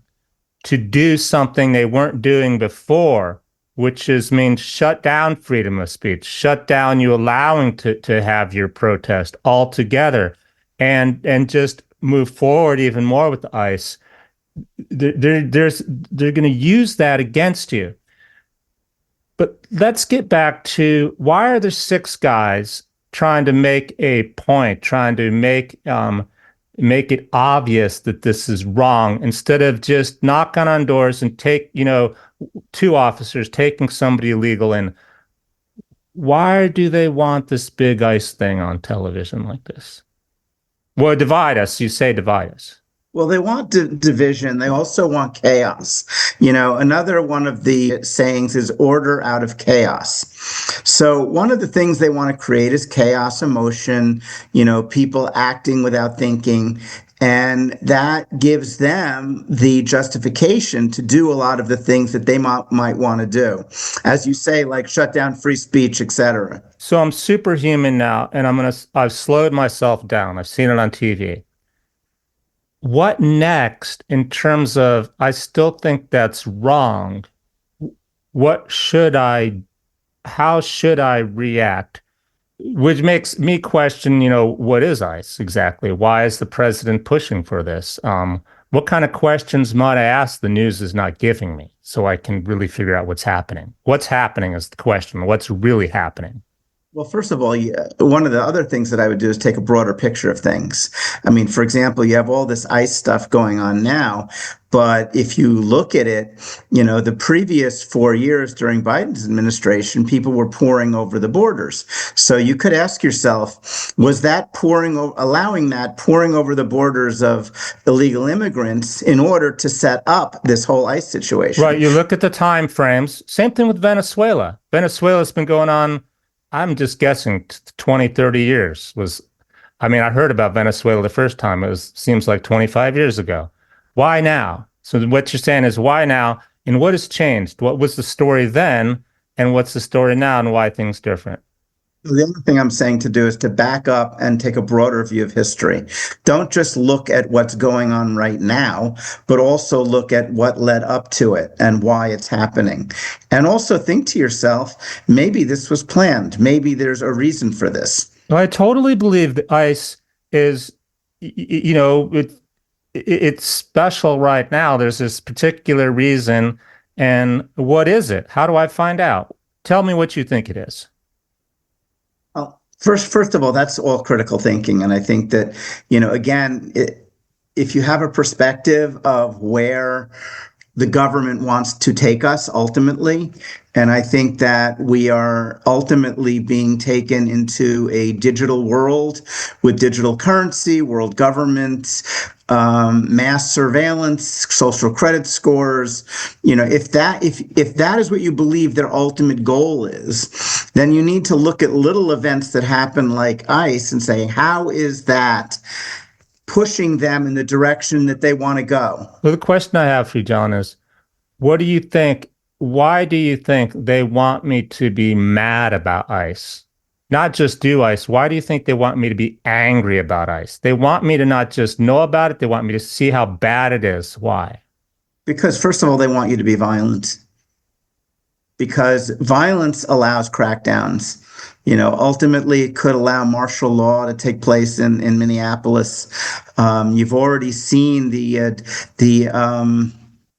to do something they weren't doing before, which means shut down freedom of speech, shut down you allowing to have your protest altogether, and just move forward even more with the ICE. They're going to use that against you. But let's get back to, why are there 6 guys trying to make a point, trying to make it obvious that this is wrong, instead of just knocking on doors and take, 2 officers taking somebody illegal in? Why do they want this big ICE thing on television like this? Well, divide us. You say divide us. Well, they want division. They also want chaos. Another one of the sayings is order out of chaos. So one of the things they want to create is chaos, emotion, people acting without thinking. And that gives them the justification to do a lot of the things that they might want to do. As you say, like shut down free speech, etc. So I'm superhuman now, and I've slowed myself down. I've seen it on TV. What next in terms of, I still think that's wrong. How should I react? Which makes me question, what is ICE exactly? Why is the president pushing for this? What kind of questions might I ask the news is not giving me, so I can really figure out what's happening? What's happening is the question. What's really happening? Well, first of all, yeah, one of the other things that I would do is take a broader picture of things. I mean, for example, you have all this ICE stuff going on now, but if you look at it, the previous 4 years during Biden's administration, people were pouring over the borders. So you could ask yourself, was that allowing that pouring over the borders of illegal immigrants in order to set up this whole ICE situation? Right. You look at the time frames. Same thing with Venezuela. Venezuela's been going on, I'm just guessing, 20, 30 years. I heard about Venezuela the first time. Seems like 25 years ago. Why now? So what you're saying is why now? And what has changed? What was the story then? And what's the story now, and why things different? The other thing I'm saying to do is to back up and take a broader view of history. Don't just look at what's going on right now, but also look at what led up to it and why it's happening. And also think to yourself, maybe this was planned. Maybe there's a reason for this. Well, I totally believe that ICE is, it's special right now. There's this particular reason. And what is it? How do I find out? Tell me what you think it is. Well, first of all, that's all critical thinking. And I think that, again, if you have a perspective of where the government wants to take us ultimately, and I think that we are ultimately being taken into a digital world with digital currency, world government, mass surveillance, social credit scores. If that is what you believe their ultimate goal is, then you need to look at little events that happen like ICE and say, how is that pushing them in the direction that they want to go? Well, the question I have for you, John, is what do you think? Why do you think they want me to be mad about ICE? Not just do ICE. Why do you think they want me to be angry about ICE? They want me to not just know about it. They want me to see how bad it is. Why? Because first of all, they want you to be violent. Because violence allows crackdowns. Ultimately, it could allow martial law to take place in Minneapolis. You've already seen the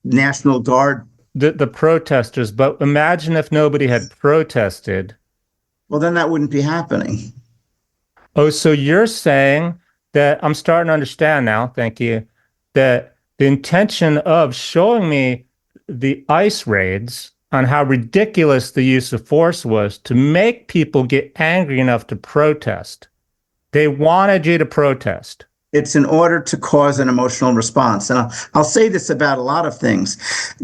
National Guard. The protesters, but imagine if nobody had protested. Well, then that wouldn't be happening. Oh, so you're saying that I'm starting to understand now, thank you, that the intention of showing me the ICE raids on how ridiculous the use of force was to make people get angry enough to protest. They wanted you to protest. It's in order to cause an emotional response. And I'll say this about a lot of things.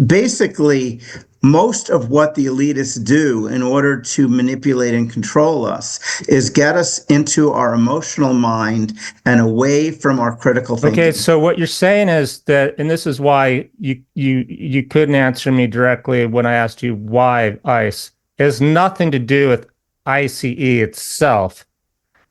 Basically, most of what the elitists do in order to manipulate and control us is get us into our emotional mind and away from our critical thinking. Okay, so what you're saying is that, and this is why you couldn't answer me directly when I asked you why ICE. It has nothing to do with ICE itself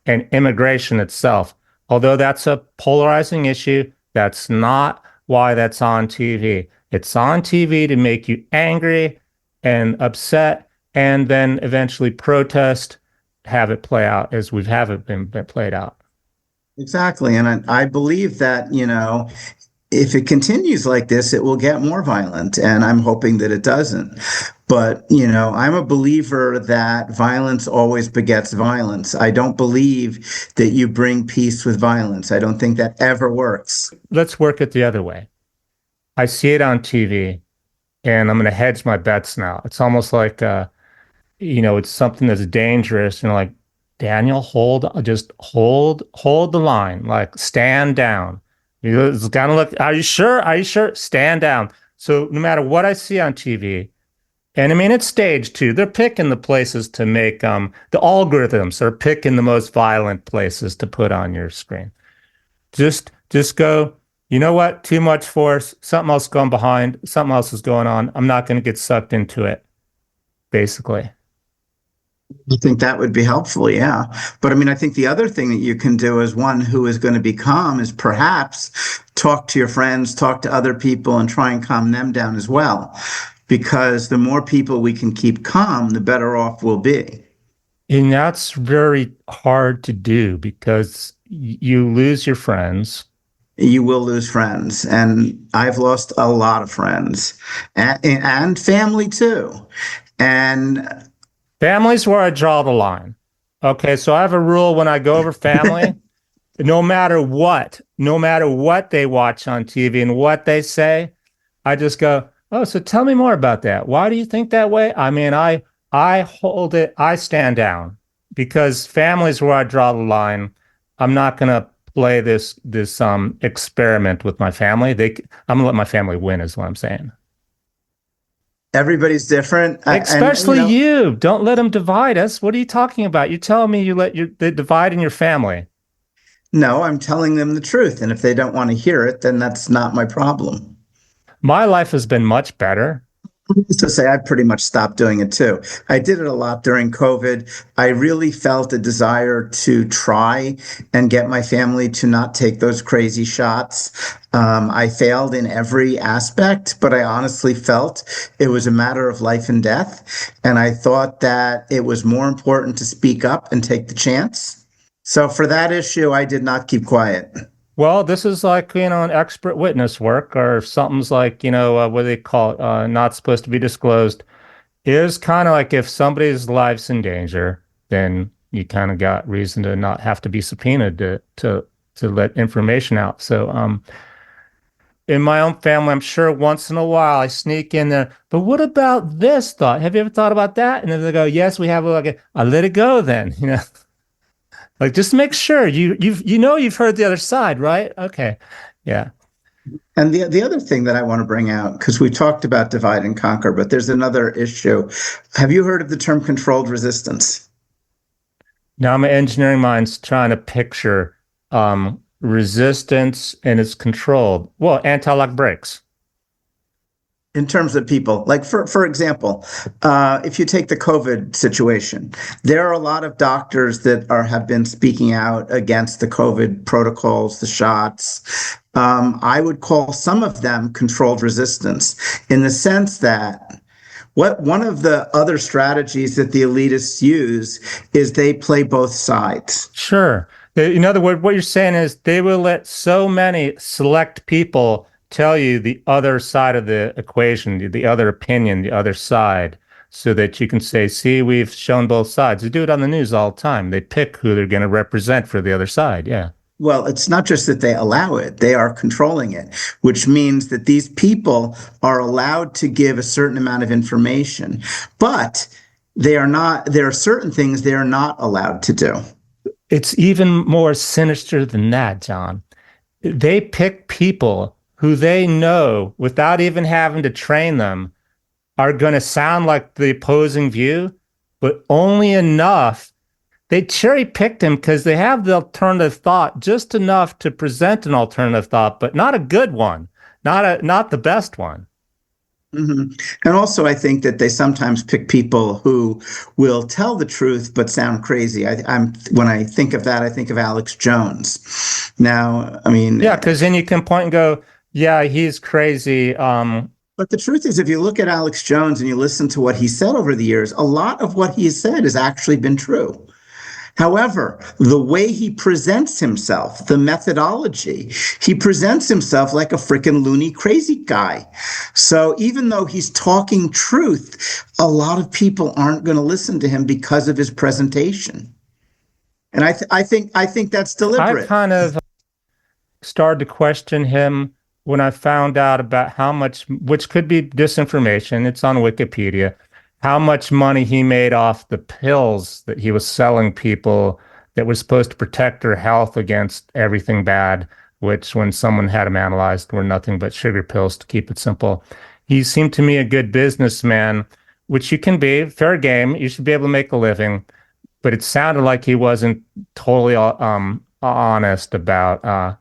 and immigration itself. Although that's a polarizing issue, that's not why that's on TV. It's on TV to make you angry and upset, and then eventually protest, have it play out as we've have it been played out. Exactly. And I believe that, if it continues like this, it will get more violent. And I'm hoping that it doesn't. But, I'm a believer that violence always begets violence. I don't believe that you bring peace with violence. I don't think that ever works. Let's work it the other way. I see it on TV, and I'm going to hedge my bets now. It's almost like, it's something that's dangerous. Like, Daniel, hold the line, like stand down. It's gotta look, are you sure? Are you sure? Stand down. So no matter what I see on TV, and it's staged too. They're picking the places to make, the algorithms are picking the most violent places to put on your screen. Just go, you know what? Too much force, something else going behind, something else is going on. I'm not going to get sucked into it, basically. I think that would be helpful, yeah. But I think the other thing that you can do as one who is going to be calm is perhaps talk to your friends, talk to other people, and try and calm them down as well. Because the more people we can keep calm, the better off we'll be. And that's very hard to do because you lose your friends. You will lose friends. And I've lost a lot of friends and family too. And family's where I draw the line. Okay, so I have a rule when I go over family, no matter what they watch on TV and what they say, I just go, "Oh, so tell me more about that. Why do you think that way?" I mean, I hold it, I stand down because family's where I draw the line. I'm not gonna play this experiment with my family. I'm gonna let my family win, is what I'm saying. Everybody's different. And, Especially you. Don't let them divide us. What are you talking about? You're telling me they divide in your family. no, I'm telling them the truth. And if they don't want to hear it, then that's not my problem. My life has been much better. To say I pretty much stopped doing it too. I did it a lot during COVID. I really felt a desire to try and get my family to not take those crazy shots. I failed in every aspect, but I honestly felt it was a matter of life and death. And I thought that it was more important to speak up and take the chance. So for that issue, I did not keep quiet. Well, this is like, an expert witness work or something's like, what do they call it? Not supposed to be disclosed. Is kind of like if somebody's life's in danger, then you kind of got reason to not have to be subpoenaed to let information out. So, in my own family, I'm sure once in a while I sneak in there. But what about this thought? Have you ever thought about that? And then they go, "Yes, we have." I let it go then. Like just make sure you've heard the other side, right? Okay, yeah. And the other thing that I want to bring out, because we talked about divide and conquer, but there's another issue. Have you heard of the term controlled resistance? Now my engineering mind's trying to picture resistance and it's controlled. Well, anti-lock brakes. In terms of people, like for example, if you take the COVID situation, there are a lot of doctors that have been speaking out against the COVID protocols, the shots. I would call some of them controlled resistance in the sense that one of the other strategies that the elitists use is they play both sides. Sure. In other words, what you're saying is they will let so many select people tell you the other side of the equation, the other opinion, the other side, so that you can say, "See, we've shown both sides." They do it on the news all the time. They pick who they're going to represent for the other side. Yeah. Well, it's not just that they allow it, they are controlling it, which means that these people are allowed to give a certain amount of information, but there are certain things they are not allowed to do. It's even more sinister than that, John. They pick people who they know, without even having to train them, are going to sound like the opposing view, but only enough. They cherry picked him because they have the alternative thought just enough to present an alternative thought, but not a good one, not the best one. Mm-hmm. And also, I think that they sometimes pick people who will tell the truth but sound crazy. When I think of that, I think of Alex Jones. Now, I mean, yeah, because then you can point and go, "Yeah, he's crazy." But the truth is, if you look at Alex Jones and you listen to what he said over the years, a lot of what he has said has actually been true. However, the way he presents himself, the methodology, he presents himself like a freaking loony crazy guy. So even though he's talking truth, a lot of people aren't going to listen to him because of his presentation. And I think that's deliberate. I kind of started to question him when I found out about how much, which could be disinformation, it's on Wikipedia, how much money he made off the pills that he was selling people that were supposed to protect their health against everything bad, which when someone had them analyzed were nothing but sugar pills, to keep it simple. He seemed to me a good businessman, which you can be, fair game. You should be able to make a living. But it sounded like he wasn't totally honest about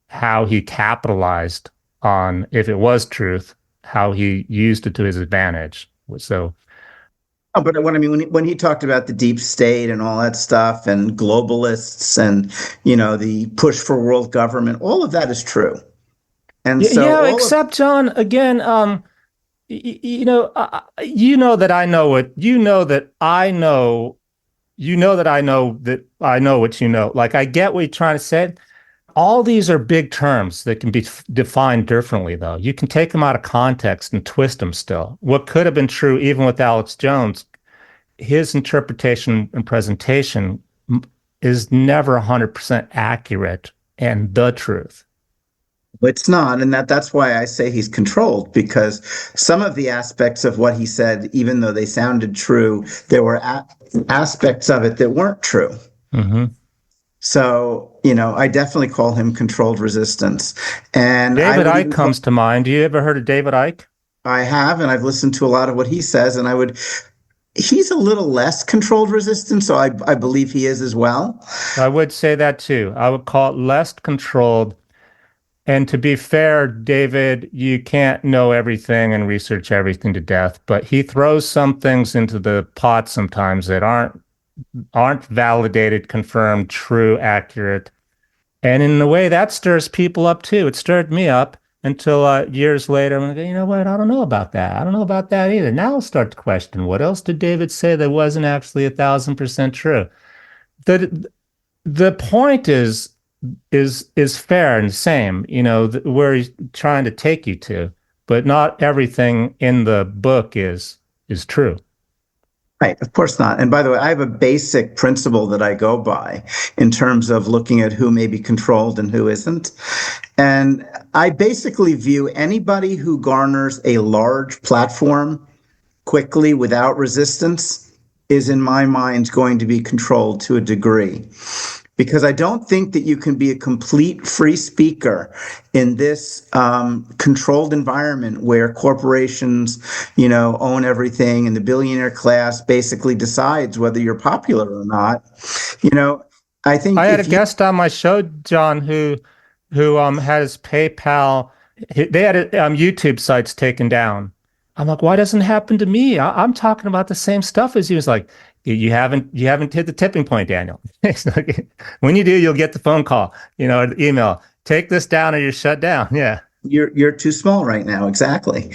how he capitalized on, if it was truth, how he used it to his advantage. So, oh, but what I mean, when he talked about the deep state and all that stuff and globalists and, the push for world government, all of that is true. And so, yeah, except John, again, that I know what that I know, that I know that I know what you know. Like, I get what you're trying to say. All these are big terms that can be defined differently, though. You can take them out of context and twist them still. What could have been true even with Alex Jones, his interpretation and presentation is never 100% accurate and the truth. It's not, and that's why I say he's controlled, because some of the aspects of what he said, even though they sounded true, there were aspects of it that weren't true. Mm-hmm. So, I definitely call him controlled resistance. And David Icke comes to mind. Do you ever heard of David Icke? I have, and I've listened to a lot of what he says, and he's a little less controlled resistance, so I believe he is as well. I would say that too. I would call it less controlled. And to be fair, David, you can't know everything and research everything to death, but he throws some things into the pot sometimes that aren't validated, confirmed, true, accurate. And in a way, that stirs people up too. It stirred me up until years later, I'm like, you know what? I don't know about that. I don't know about that either. Now I'll start to question, what else did David say that wasn't actually 1,000% true? The point is fair and same, where he's trying to take you to, but not everything in the book is true. Right, of course not. And by the way, I have a basic principle that I go by in terms of looking at who may be controlled and who isn't. And I basically view anybody who garners a large platform quickly without resistance is, in my mind, going to be controlled to a degree. Because I don't think that you can be a complete free speaker in this controlled environment where corporations, own everything, and the billionaire class basically decides whether you're popular or not. I think I had a guest on my show, John, who had his PayPal. They had YouTube sites taken down. I'm like, why doesn't it happen to me? I'm talking about the same stuff as you. It's like, you haven't hit the tipping point, Daniel. When you do, you'll get the phone call, or the email. Take this down or you're shut down. Yeah. You're too small right now. Exactly.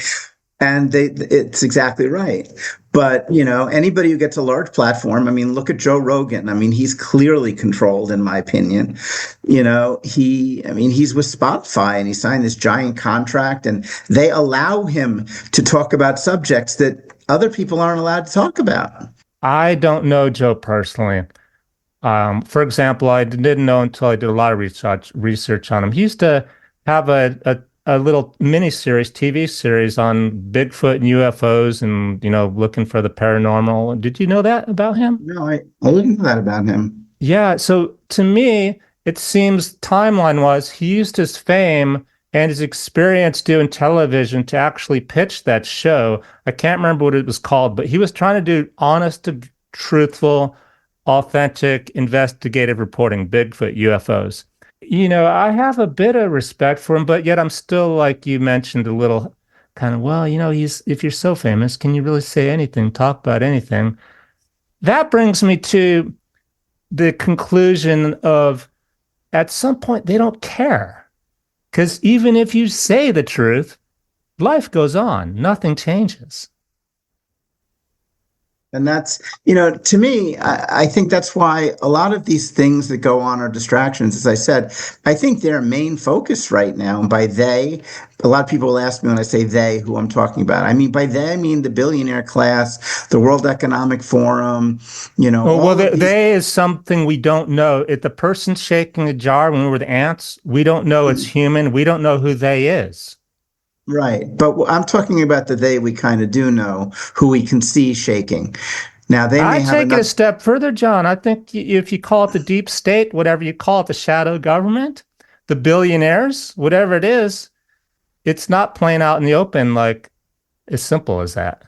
And it's exactly right. But, anybody who gets a large platform, look at Joe Rogan. He's clearly controlled, in my opinion. He's with Spotify and he signed this giant contract and they allow him to talk about subjects that other people aren't allowed to talk about. I don't know Joe personally. For example, I didn't know until I did a lot of research on him. He used to have a little mini-series, TV series on Bigfoot and UFOs and, looking for the paranormal. Did you know that about him? No, I didn't know that about him. Yeah, so to me, it seems timeline-wise, he used his fame and his experience doing television to actually pitch that show. I can't remember what it was called, but he was trying to do honest, truthful, authentic, investigative reporting, Bigfoot, UFOs. I have a bit of respect for him, but yet I'm still, like you mentioned, a little kind of, well, if you're so famous, can you really say anything, talk about anything? That brings me to the conclusion of, at some point, they don't care. Because even if you say the truth, life goes on. Nothing changes. And that's, to me, I think that's why a lot of these things that go on are distractions. As I said, I think their main focus right now, and by they, a lot of people will ask me when I say they, who I'm talking about. By they, I mean the billionaire class, the World Economic Forum, they is something we don't know. If the person shaking a jar when we were the ants, we don't know it's human. We don't know who they is. Right. But I'm talking about the they we kind of do know, who we can see shaking. Now, they may have take it a step further, John. I think if you call it the deep state, whatever you call it, the shadow government, the billionaires, whatever it is, it's not playing out in the open like as simple as that.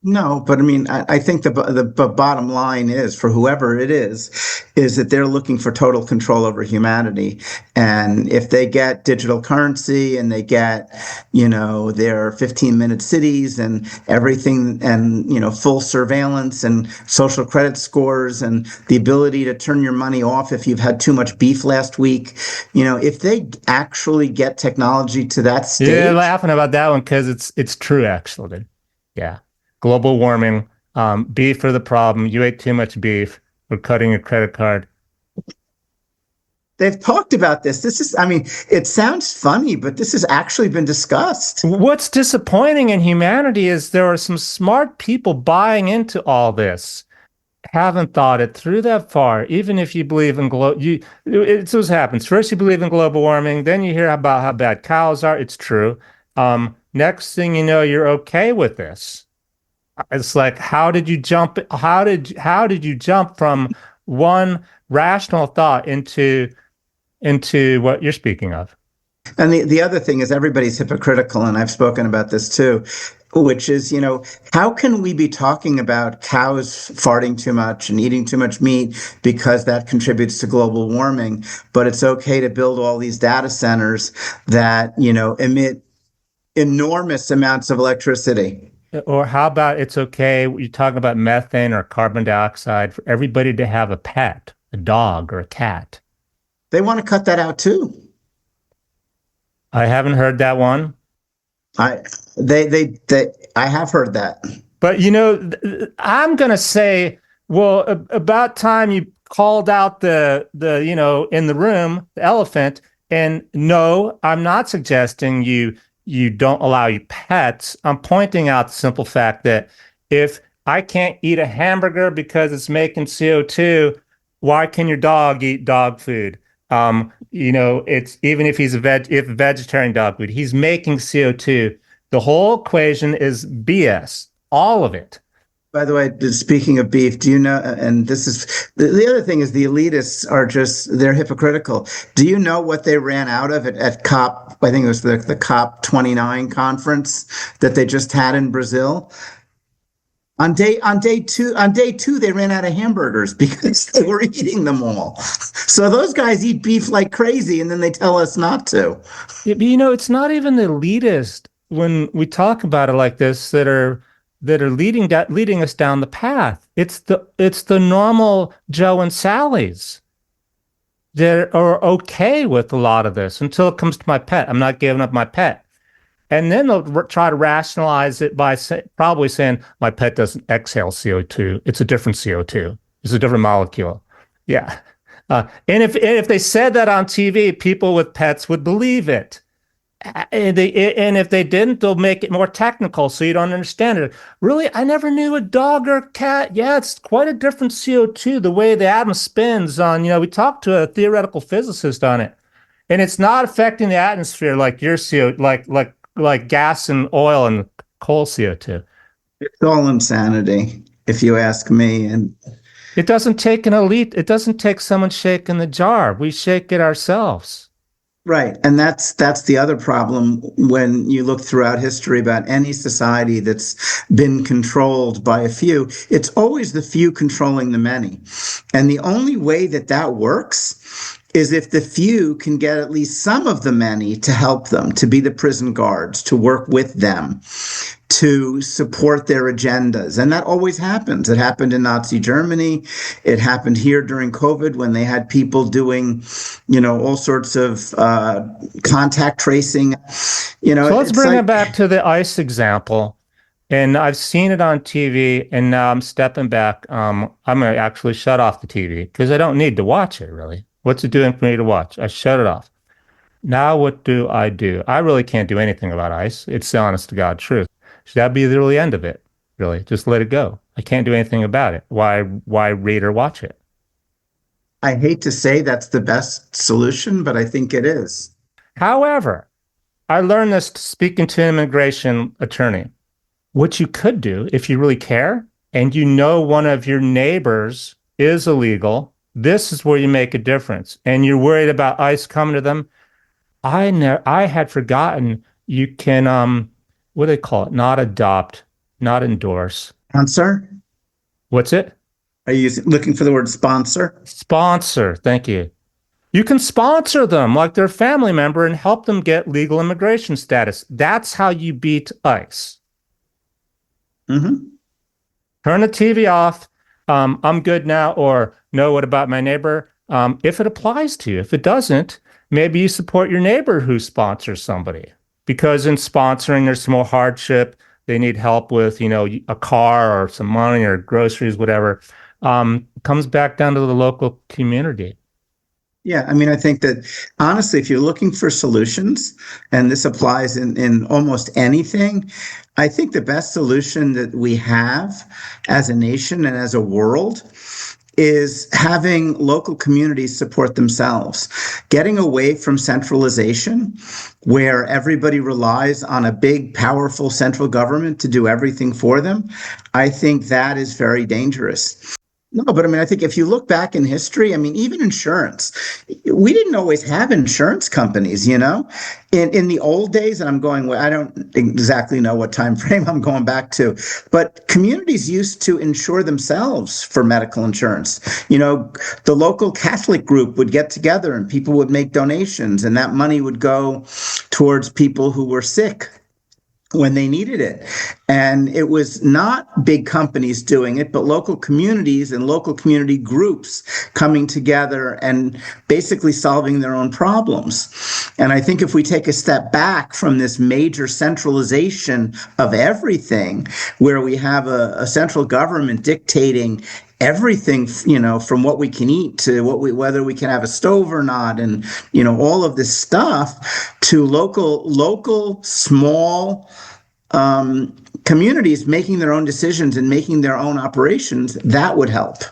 No, but I think the bottom line is, for whoever it is that they're looking for total control over humanity. And if they get digital currency and they get, their 15-minute cities and everything and, full surveillance and social credit scores and the ability to turn your money off if you've had too much beef last week, if they actually get technology to that stage. Yeah, laughing about that one because it's true, actually. Yeah. Global warming, beef are the problem. You ate too much beef. We're cutting your credit card. They've talked about this. It sounds funny, but this has actually been discussed. What's disappointing in humanity is there are some smart people buying into all this. haven't thought it through that far. Even if you believe in it's what happens. First, you believe in global warming, then you hear about how bad cows are. It's true. Next thing you know, you're okay with this. It's like, how did you jump? How did you jump from one rational thought into what you're speaking of? And the other thing is everybody's hypocritical, and I've spoken about this too, which is, how can we be talking about cows farting too much and eating too much meat because that contributes to global warming, but it's okay to build all these data centers that, emit enormous amounts of electricity? Or how about it's okay, you're talking about methane or carbon dioxide for everybody to have a pet, a dog or a cat. They want to cut that out too. I haven't heard that one. I I have heard that. But I'm gonna say, well, about time you called out the in the room, the elephant. And no, I'm not suggesting you don't allow your pets. I'm pointing out the simple fact that if I can't eat a hamburger because it's making CO2, why can your dog eat dog food? It's even if he's if a vegetarian dog food, he's making CO2. The whole equation is BS, all of it. By the way, speaking of beef, do you know, and this is the other thing is the elitists are they're hypocritical. Do you know what they ran out of at COP? I think it was the COP 29 conference that they just had in Brazil. On day two, they ran out of hamburgers because they were eating them all. So those guys eat beef like crazy, and then they tell us not to. But, it's not even the elitist when we talk about it like this that are leading us down the path. It's the normal Joe and Sally's that are okay with a lot of this until it comes to my pet. I'm not giving up my pet. And then they'll try to rationalize it by probably saying, my pet doesn't exhale CO2. It's a different CO2. It's a different molecule. Yeah. And if they said that on TV, people with pets would believe it. And if they didn't, they'll make it more technical so you don't understand it. Really, I never knew a dog or a cat. Yeah, it's quite a different CO2, the way the atom spins on, we talked to a theoretical physicist on it. And it's not affecting the atmosphere like your CO, like gas and oil and coal CO2. It's all insanity, if you ask me. And it doesn't take an elite. It doesn't take someone shaking the jar. We shake it ourselves. Right. And that's the other problem when you look throughout history about any society that's been controlled by a few. It's always the few controlling the many. And the only way that works is if the few can get at least some of the many to help them, to be the prison guards, to work with them, to support their agendas. And that always happens. It happened in Nazi Germany. It happened here during COVID when they had people doing, all sorts of contact tracing. So let's bring it back to the ICE example. And I've seen it on TV, and now I'm stepping back. I'm going to actually shut off the TV because I don't need to watch it, really. What's it doing for me to watch? I shut it off. Now what do? I really can't do anything about ICE. It's the honest to God truth. Should that be the really end of it? Really, just let it go. I can't do anything about it. Why read or watch it? I hate to say that's the best solution, but I think it is. However, I learned this speaking to an immigration attorney. What you could do if you really care and one of your neighbors is illegal, this is where you make a difference. And you're worried about ICE coming to them. I had forgotten you can, what do they call it? Not adopt, not endorse. Sponsor? What's it? Are you looking for the word sponsor? Sponsor. Thank you. You can sponsor them like their family member and help them get legal immigration status. That's how you beat ICE. Mm-hmm. Turn the TV off. I'm good now. Or no, what about my neighbor? If it applies to you. If it doesn't, maybe you support your neighbor who sponsors somebody. Because in sponsoring, there's some more hardship. They need help with, a car or some money or groceries, whatever. Comes back down to the local community. Right. And that's the other thing is the elitists are Yeah, I mean, I think that honestly, if you're looking for solutions, and this applies in almost anything, I think the best solution that we have as a nation and as a world is having local communities support themselves, getting away from centralization, where everybody relies on a big, powerful central government to do everything for them. I think that is very dangerous. No, but I mean, I think if you look back in history, I mean, even insurance, we didn't always have insurance companies, you know? In the old days, and I'm going, well, I don't exactly know what time frame I'm going back to, but communities used to insure themselves for medical insurance. You know, the local Catholic group would get together and people would make donations, and that money would go towards people who were sick when they needed it. And it was not big companies doing it, but local communities and local community groups coming together and basically solving their own problems. And I think if we take a step back from this major centralization of everything, where we have a central government dictating everything, you know, from what we can eat to whether we can have a stove or not, and, you know, all of this stuff, to local small communities making their own decisions and making their own operations, that would help.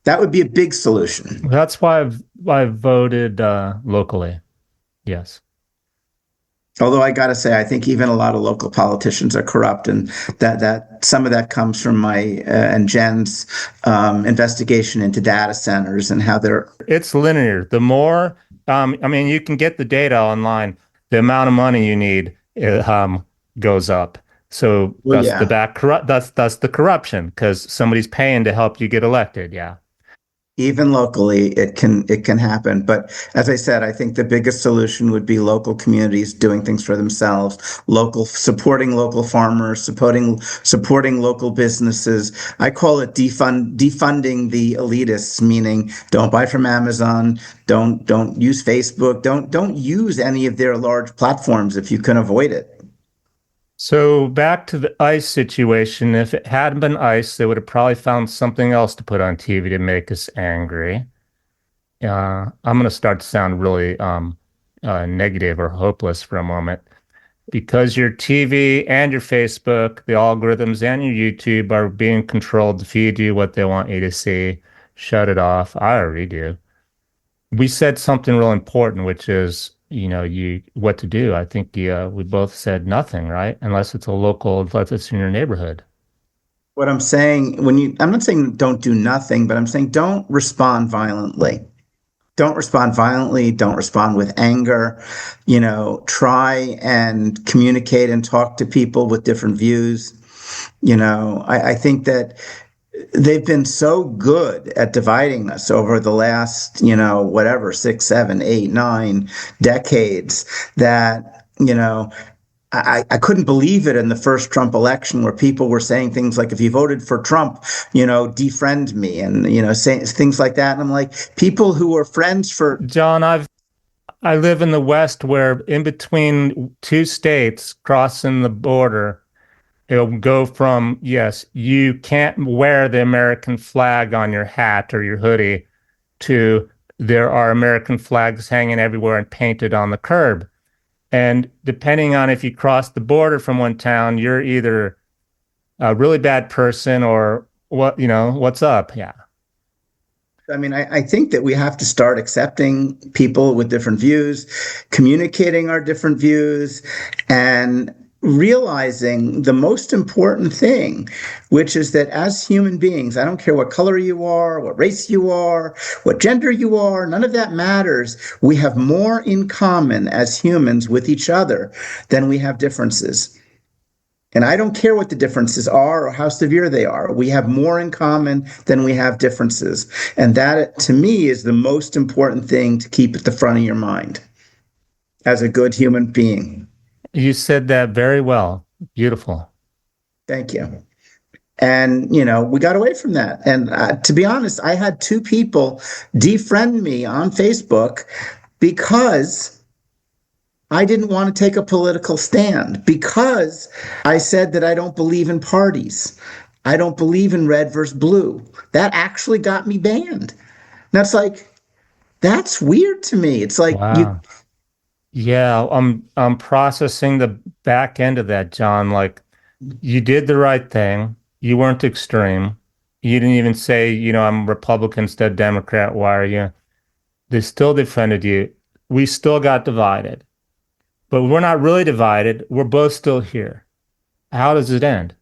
That would be a big solution. That's why I've voted locally. Yes. Although I got to say, I think even a lot of local politicians are corrupt, and that some of that comes from my and Jen's investigation into data centers and how they're. It's linear. The more, I mean, you can get the data online. The amount of money you need goes up. So that's that's the corruption, because somebody's paying to help you get elected. Yeah. Even locally, it can happen. But as I said, I think the biggest solution would be local communities doing things for themselves, supporting local farmers, supporting local businesses. I call it defunding the elitists, meaning don't buy from Amazon, don't use Facebook, don't use any of their large platforms if you can avoid it. So back to the ICE situation. If it hadn't been ICE, they would have probably found something else to put on TV to make us angry. I'm going to start to sound really negative or hopeless for a moment. Because your TV and your Facebook, the algorithms and your YouTube are being controlled to feed you what they want you to see. Shut it off. I already do. We said something real important, which is, you know, what to do. I think we both said nothing, right? Unless it's in your neighborhood. What I'm saying, I'm not saying don't do nothing, but I'm saying don't respond violently. Don't respond violently. Don't respond with anger. You know, try and communicate and talk to people with different views. You know, I think that they've been so good at dividing us over the last, you know, whatever, 6, 7, 8, 9 decades, that, you know, I couldn't believe it in the first Trump election, where people were saying things like, if you voted for Trump, you know, defriend me, and, you know, saying things like that. And I'm like, people who were friends for. John, I live in the West, where in between two states crossing the border, it'll go from, yes, you can't wear the American flag on your hat or your hoodie, to there are American flags hanging everywhere and painted on the curb. And depending on if you cross the border from one town, you're either a really bad person or what, you know, what's up. Yeah. I mean, I think that we have to start accepting people with different views, communicating our different views, and realizing the most important thing, which is that as human beings, I don't care what color you are, what race you are, what gender you are, none of that matters. We have more in common as humans with each other than we have differences. And I don't care what the differences are or how severe they are. We have more in common than we have differences. And that, to me, is the most important thing to keep at the front of your mind as a good human being. You said that very well. Beautiful. Thank you. And, you know, we got away from that. And to be honest, I had 2 people defriend me on Facebook because I didn't want to take a political stand, because I said that I don't believe in parties. I don't believe in red versus blue. That actually got me banned. That's like, That's weird to me. It's like you Wow. Yeah, I'm processing the back end of that, John. Like you did the right thing. You weren't extreme. You didn't even say, I'm Republican instead of Democrat. Why are you? They still defended you. We still got divided, but we're not really divided. We're both still here. How does it end?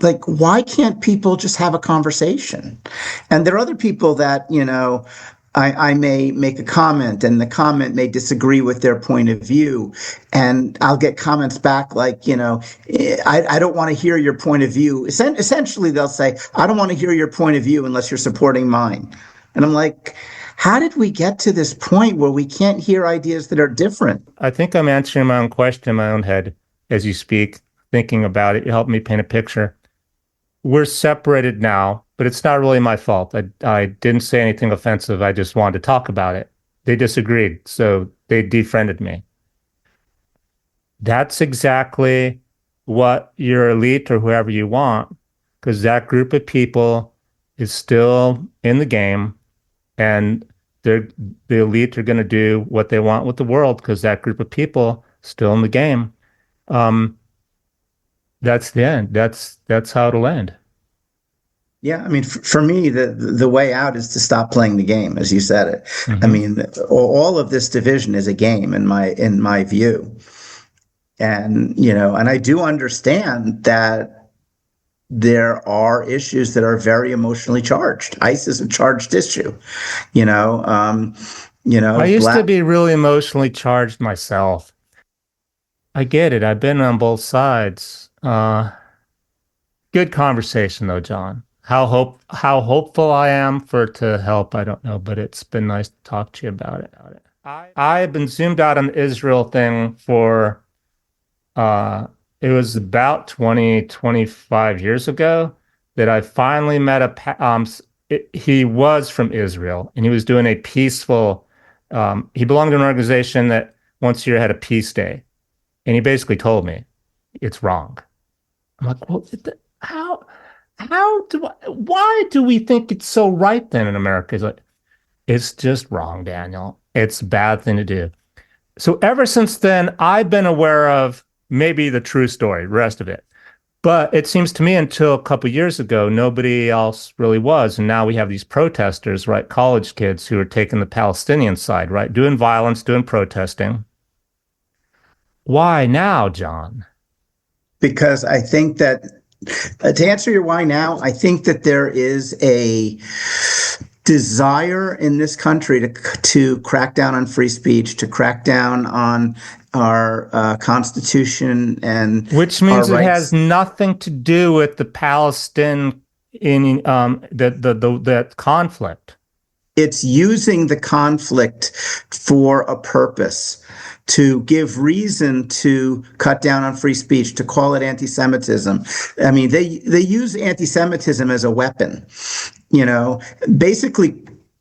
like, why can't people just have a conversation? And there are other people that, I may make a comment and the comment may disagree with their point of view. And I'll get comments back like, I don't want to hear your point of view. Essentially, they'll say, I don't want to hear your point of view unless you're supporting mine. And I'm like, how did we get to this point where we can't hear ideas that are different? I think I'm answering my own question in my own head as you speak, thinking about it. You helped me paint a picture. We're separated now, but it's not really my fault. I didn't say anything offensive. I just wanted to talk about it. They disagreed, so they defriended me. That's exactly what your elite or whoever you want, because that group of people is still in the game, and the elite are going to do what they want with the world because that group of people still in the game. Um, that's the end. That's how it'll end. Yeah, I mean, for me, the way out is to stop playing the game, as you said it. I Hmm. mean, all of this division is a game in my view, and and I do understand that there are issues that are very emotionally charged. ICE is a charged issue, you know. I used to Black. be really emotionally charged myself. I get it. I've been on both sides. Good conversation though, John. How hopeful I am for it to help, I don't know, but it's been nice to talk to you about it. I've been zoomed out on the Israel thing for uh it was about 25 years ago that I finally met he was from Israel and he was doing a peaceful he belonged to an organization that once a year had a peace day. And he basically told me it's wrong. I'm like, well, how, why do we think it's so right then in America? He's like, it's just wrong, Daniel. It's a bad thing to do. So ever since then, I've been aware of maybe the true story, the rest of it. But it seems to me until a couple of years ago, nobody else really was. And now we have these protesters, right? College kids who are taking the Palestinian side, right? Doing violence, doing protesting. Why now, John? Because I think that to answer your why now, I think that there is a desire in this country to crack down on free speech, to crack down on our Constitution and Which our means it has rights. nothing to do with the Palestinian in that conflict. It's using the conflict for a purpose, to give reason to cut down on free speech, to call it anti-Semitism. I mean, they use anti-Semitism as a weapon. Basically,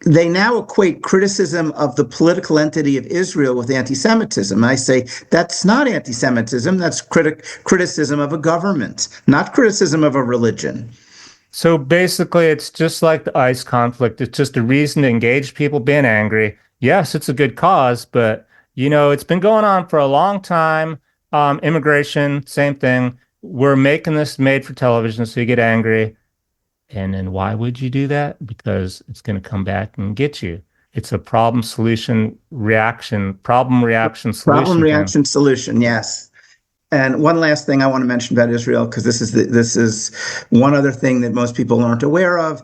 they now equate criticism of the political entity of Israel with anti-Semitism. And I say that's not anti-Semitism. That's criticism of a government, not criticism of a religion. So basically, it's just like the ICE conflict. It's just a reason to engage people being angry. Yes, it's a good cause, but it's been going on for a long time. Immigration, same thing. We're making this made for television, so you get angry. And then why would you do that? Because it's going to come back and get you. It's a problem reaction Problem, solution thing. reaction, solution. Yes. And one last thing I want to mention about Israel, because this is one other thing that most people aren't aware of.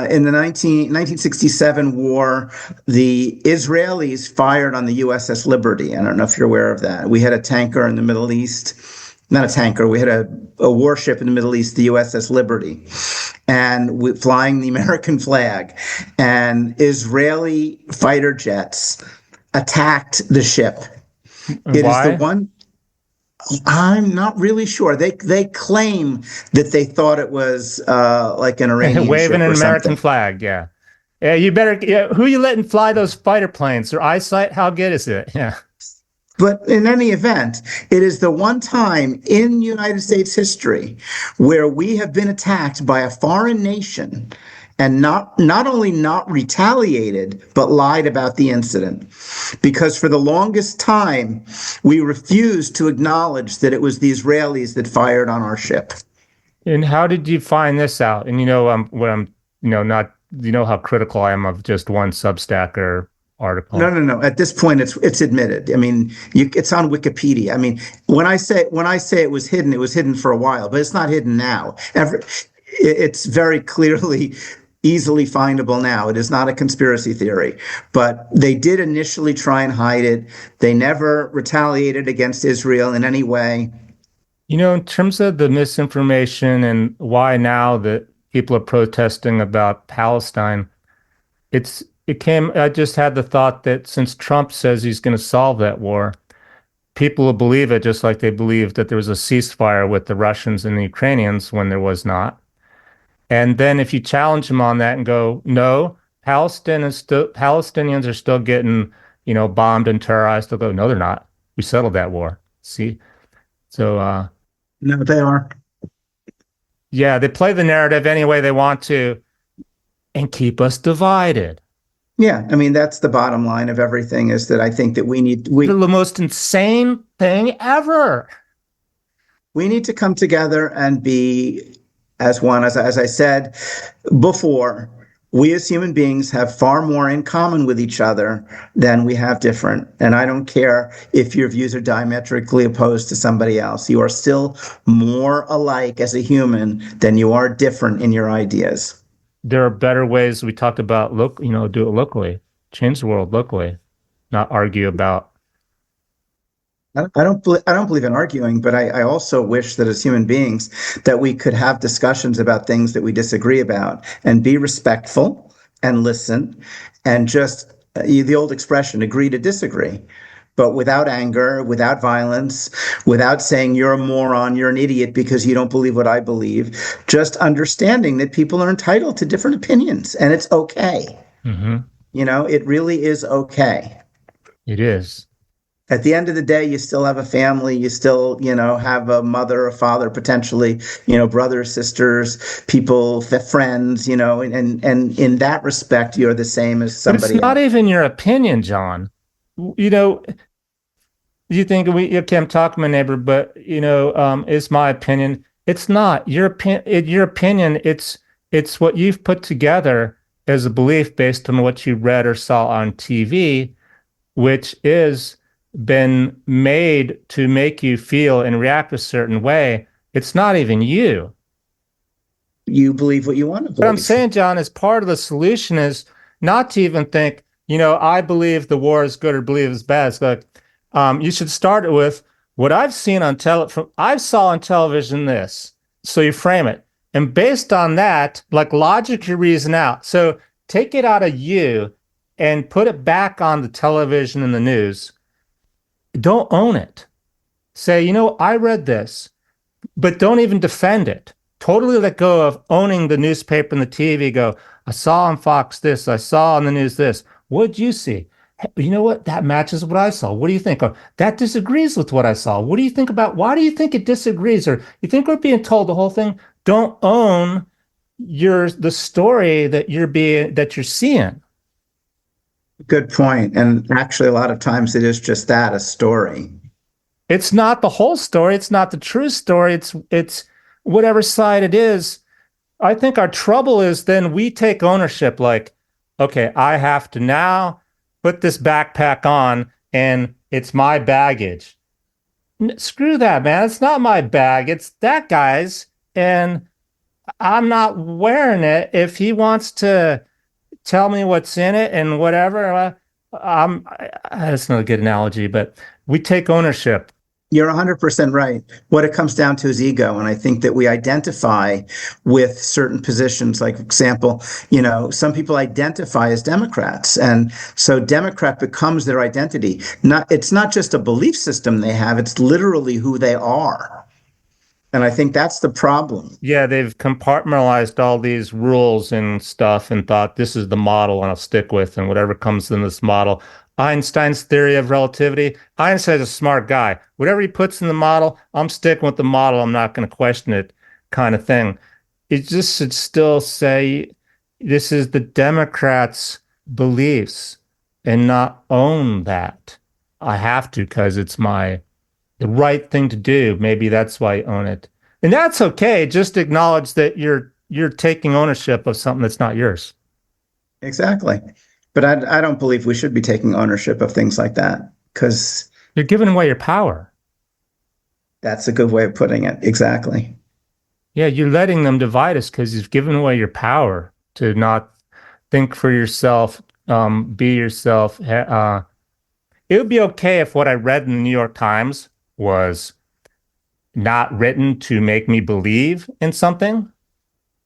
In the 1967 war, the Israelis fired on the USS Liberty. I don't know if you're aware of that. We had a tanker in the Middle East, not a tanker. We had a warship in the Middle East, the USS Liberty, and flying the American flag. And Israeli fighter jets attacked the ship. It is the Why? one. I'm not really sure. They claim that they thought it was like an Iranian Waving ship an or American something. flag. Yeah. Yeah, you better. Yeah, who you letting fly those fighter planes? Their eyesight, how good is it? Yeah. But in any event, it is the one time in United States history where we have been attacked by a foreign nation and not only not retaliated, but lied about the incident. Because for the longest time, we refused to acknowledge that it was the Israelis that fired on our ship. And how did you find this out? And what I'm, not, how critical I am of just one Substacker article. No. At this point, it's admitted. I mean, it's on Wikipedia. I mean, when I say it was hidden for a while, but it's not hidden now. It's very clearly, easily findable now. It is not a conspiracy theory, but they did initially try and hide it. They never retaliated against Israel in any way. In terms of the misinformation and why now that people are protesting about Palestine, I just had the thought that since Trump says he's going to solve that war, people will believe it just like they believed that there was a ceasefire with the Russians and the Ukrainians when there was not. And then if you challenge them on that and go, no, Palestinians are still getting, bombed and terrorized, they'll go, no, they're not. We settled that war. See? So, no, they are. Yeah, they play the narrative any way they want to and keep us divided. Yeah, I mean, that's the bottom line of everything, is that I think that They're the most insane thing ever. We need to come together and be as one. As I said before, we as human beings have far more in common with each other than we have different. And I don't care if your views are diametrically opposed to somebody else. You are still more alike as a human than you are different in your ideas. There are better ways. We talked about, do it locally, change the world locally, not argue about. I don't believe in arguing, but I also wish that as human beings that we could have discussions about things that we disagree about and be respectful and listen and just the old expression, agree to disagree, but without anger, without violence, without saying you're a moron, you're an idiot because you don't believe what I believe, just understanding that people are entitled to different opinions and it's okay. Mm-hmm. It really is okay. It is. At the end of the day, you still have a family, you still, have a mother, a father, potentially, brothers, sisters, people, friends, and in that respect, you're the same as somebody It's not else. even your opinion, John. You think I'm talking to my neighbor, but it's my opinion. It's not your opinion. It's what you've put together as a belief based on what you read or saw on TV, which is been made to make you feel and react a certain way. It's not even you. You believe what you want to believe. What I'm saying, John, is part of the solution is not to even think, I believe the war is good or believe it's bad. It's like, you should start it with what I've seen on I saw on television this. So you frame it. And based on that, like logically reason out. So take it out of you and put it back on the television and the news. Don't own it. Say, I read this, but don't even defend it. Totally let go of owning the newspaper and the TV. Go, I saw on Fox this, I saw on the news this. What'd you see? Hey, you know what? That matches what I saw. What do you think? Oh, that disagrees with what I saw. What do you think about? Why do you think it disagrees? Or you think we're being told the whole thing? Don't own the story that you're seeing. Good point. And actually, a lot of times it is just that, a story. It's not the whole story. It's not the true story. It's whatever side it is. I think our trouble is then we take ownership like, okay, I have to now put this backpack on and it's my baggage. Screw that, man. It's not my bag. It's that guy's. And I'm not wearing it. If he wants to tell me what's in it and whatever, that's not a good analogy, but we take ownership. You're 100% right. What it comes down to is ego. And I think that we identify with certain positions. Like, for example, some people identify as Democrats. And so Democrat becomes their identity. It's not just a belief system they have, it's literally who they are. And I think that's the problem. Yeah, they've compartmentalized all these rules and stuff and thought this is the model and I'll stick with, and whatever comes in this model. Einstein's theory of relativity. Einstein's a smart guy. Whatever he puts in the model, I'm sticking with the model. I'm not going to question it, kind of thing. It just should still say, this is the Democrats' beliefs and not own that. I have to because it's the right thing to do. Maybe that's why I own it. And that's okay. Just acknowledge that you're taking ownership of something that's not yours. Exactly. But I don't believe we should be taking ownership of things like that because You're giving away your power. that's a good way of putting it. Exactly. Yeah, you're letting them divide us because you've given away your power to not think for yourself, be yourself. It would be okay if what I read in the New York Times was not written to make me believe in something.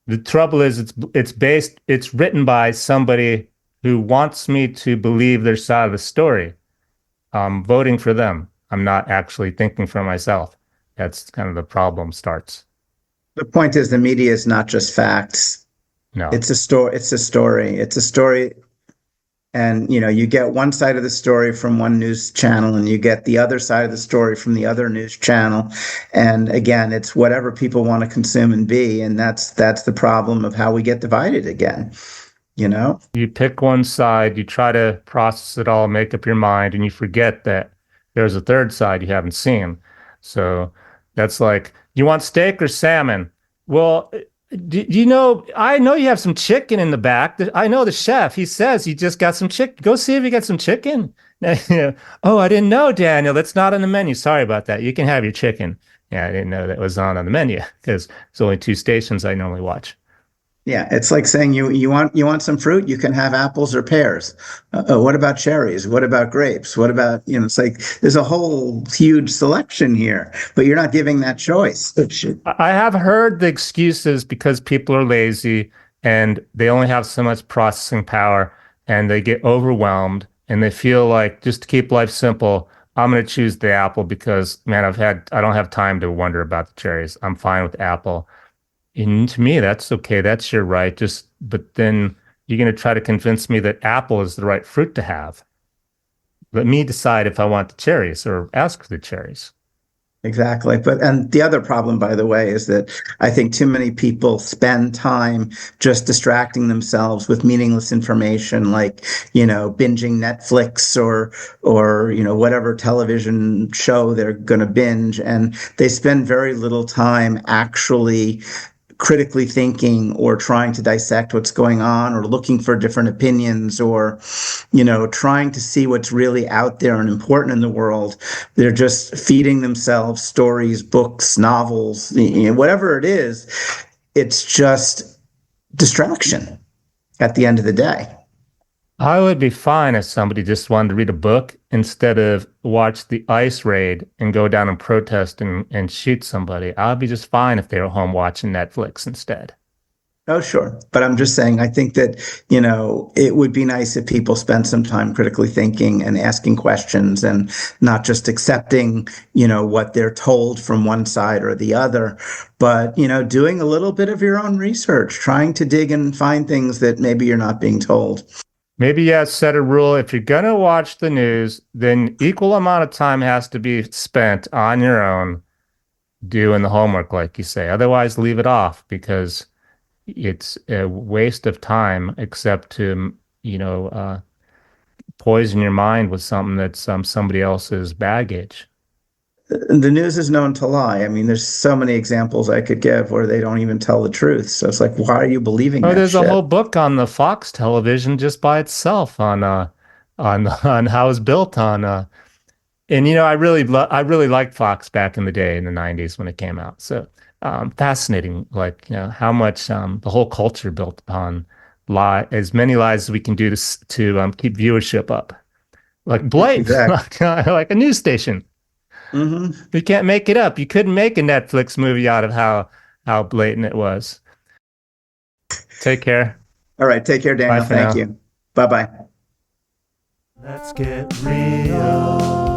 The trouble is it's written by somebody who wants me to believe their side of the story. I'm voting for them. I'm not actually thinking for myself. That's kind of the problem starts. The point is the media is not just facts. No. It's a story. It's a story. It's a story. And you get one side of the story from one news channel and you get the other side of the story from the other news channel. And again, it's whatever people want to consume and be. And that's the problem of how we get divided again. You pick one side, you try to process it all, make up your mind, and you forget that there's a third side you haven't seen. So that's like, you want steak or salmon? Well, I know you have some chicken in the back. I know the chef. He says he just got some chicken. Go see if he got some chicken. Oh, I didn't know, Daniel. That's not on the menu. Sorry about that. You can have your chicken. Yeah, I didn't know that was on the menu because there's only two stations I normally watch. Yeah, it's like saying you want some fruit, you can have apples or pears. What about cherries? What about grapes? What about, it's like there's a whole huge selection here, but you're not giving that choice. I have heard the excuses because people are lazy and they only have so much processing power and they get overwhelmed and they feel like just to keep life simple, I'm going to choose the apple because, man, I don't have time to wonder about the cherries. I'm fine with apple. And to me, that's okay. That's your right. But then you're going to try to convince me that apple is the right fruit to have. Let me decide if I want the cherries or ask for the cherries. Exactly. And the other problem, by the way, is that I think too many people spend time just distracting themselves with meaningless information like, binging Netflix or, whatever television show they're going to binge. And they spend very little time actually critically thinking or trying to dissect what's going on or looking for different opinions or trying to see what's really out there and important in the world. They're just feeding themselves stories, books, novels, whatever it is. It's just distraction at the end of the day. I would be fine if somebody just wanted to read a book instead of watch the ICE raid and go down and protest and shoot somebody. I'd be just fine if they were home watching Netflix instead. Oh, sure. But I'm just saying, I think that, it would be nice if people spent some time critically thinking and asking questions and not just accepting, what they're told from one side or the other, but, doing a little bit of your own research, trying to dig and find things that maybe you're not being told. Maybe set a rule. If you're going to watch the news, then equal amount of time has to be spent on your own doing the homework, like you say. Otherwise, leave it off because it's a waste of time except to, poison your mind with something that's somebody else's baggage. The news is known to lie. I mean, there's so many examples I could give where they don't even tell the truth. So it's like, why are you believing Oh, that there's a shit? whole book on the Fox television just by itself on how it's built on and I really liked Fox back in the day in the 90s when it came out. So fascinating, like how much the whole culture built upon as many lies as we can do to keep viewership up, like blatant, Exactly. like a news station. Hmm. You can't make it up. You couldn't make a Netflix movie out of how blatant it was. Take care. All right. Take care, Bye Daniel. for Thank now. you. Bye bye. Let's get real.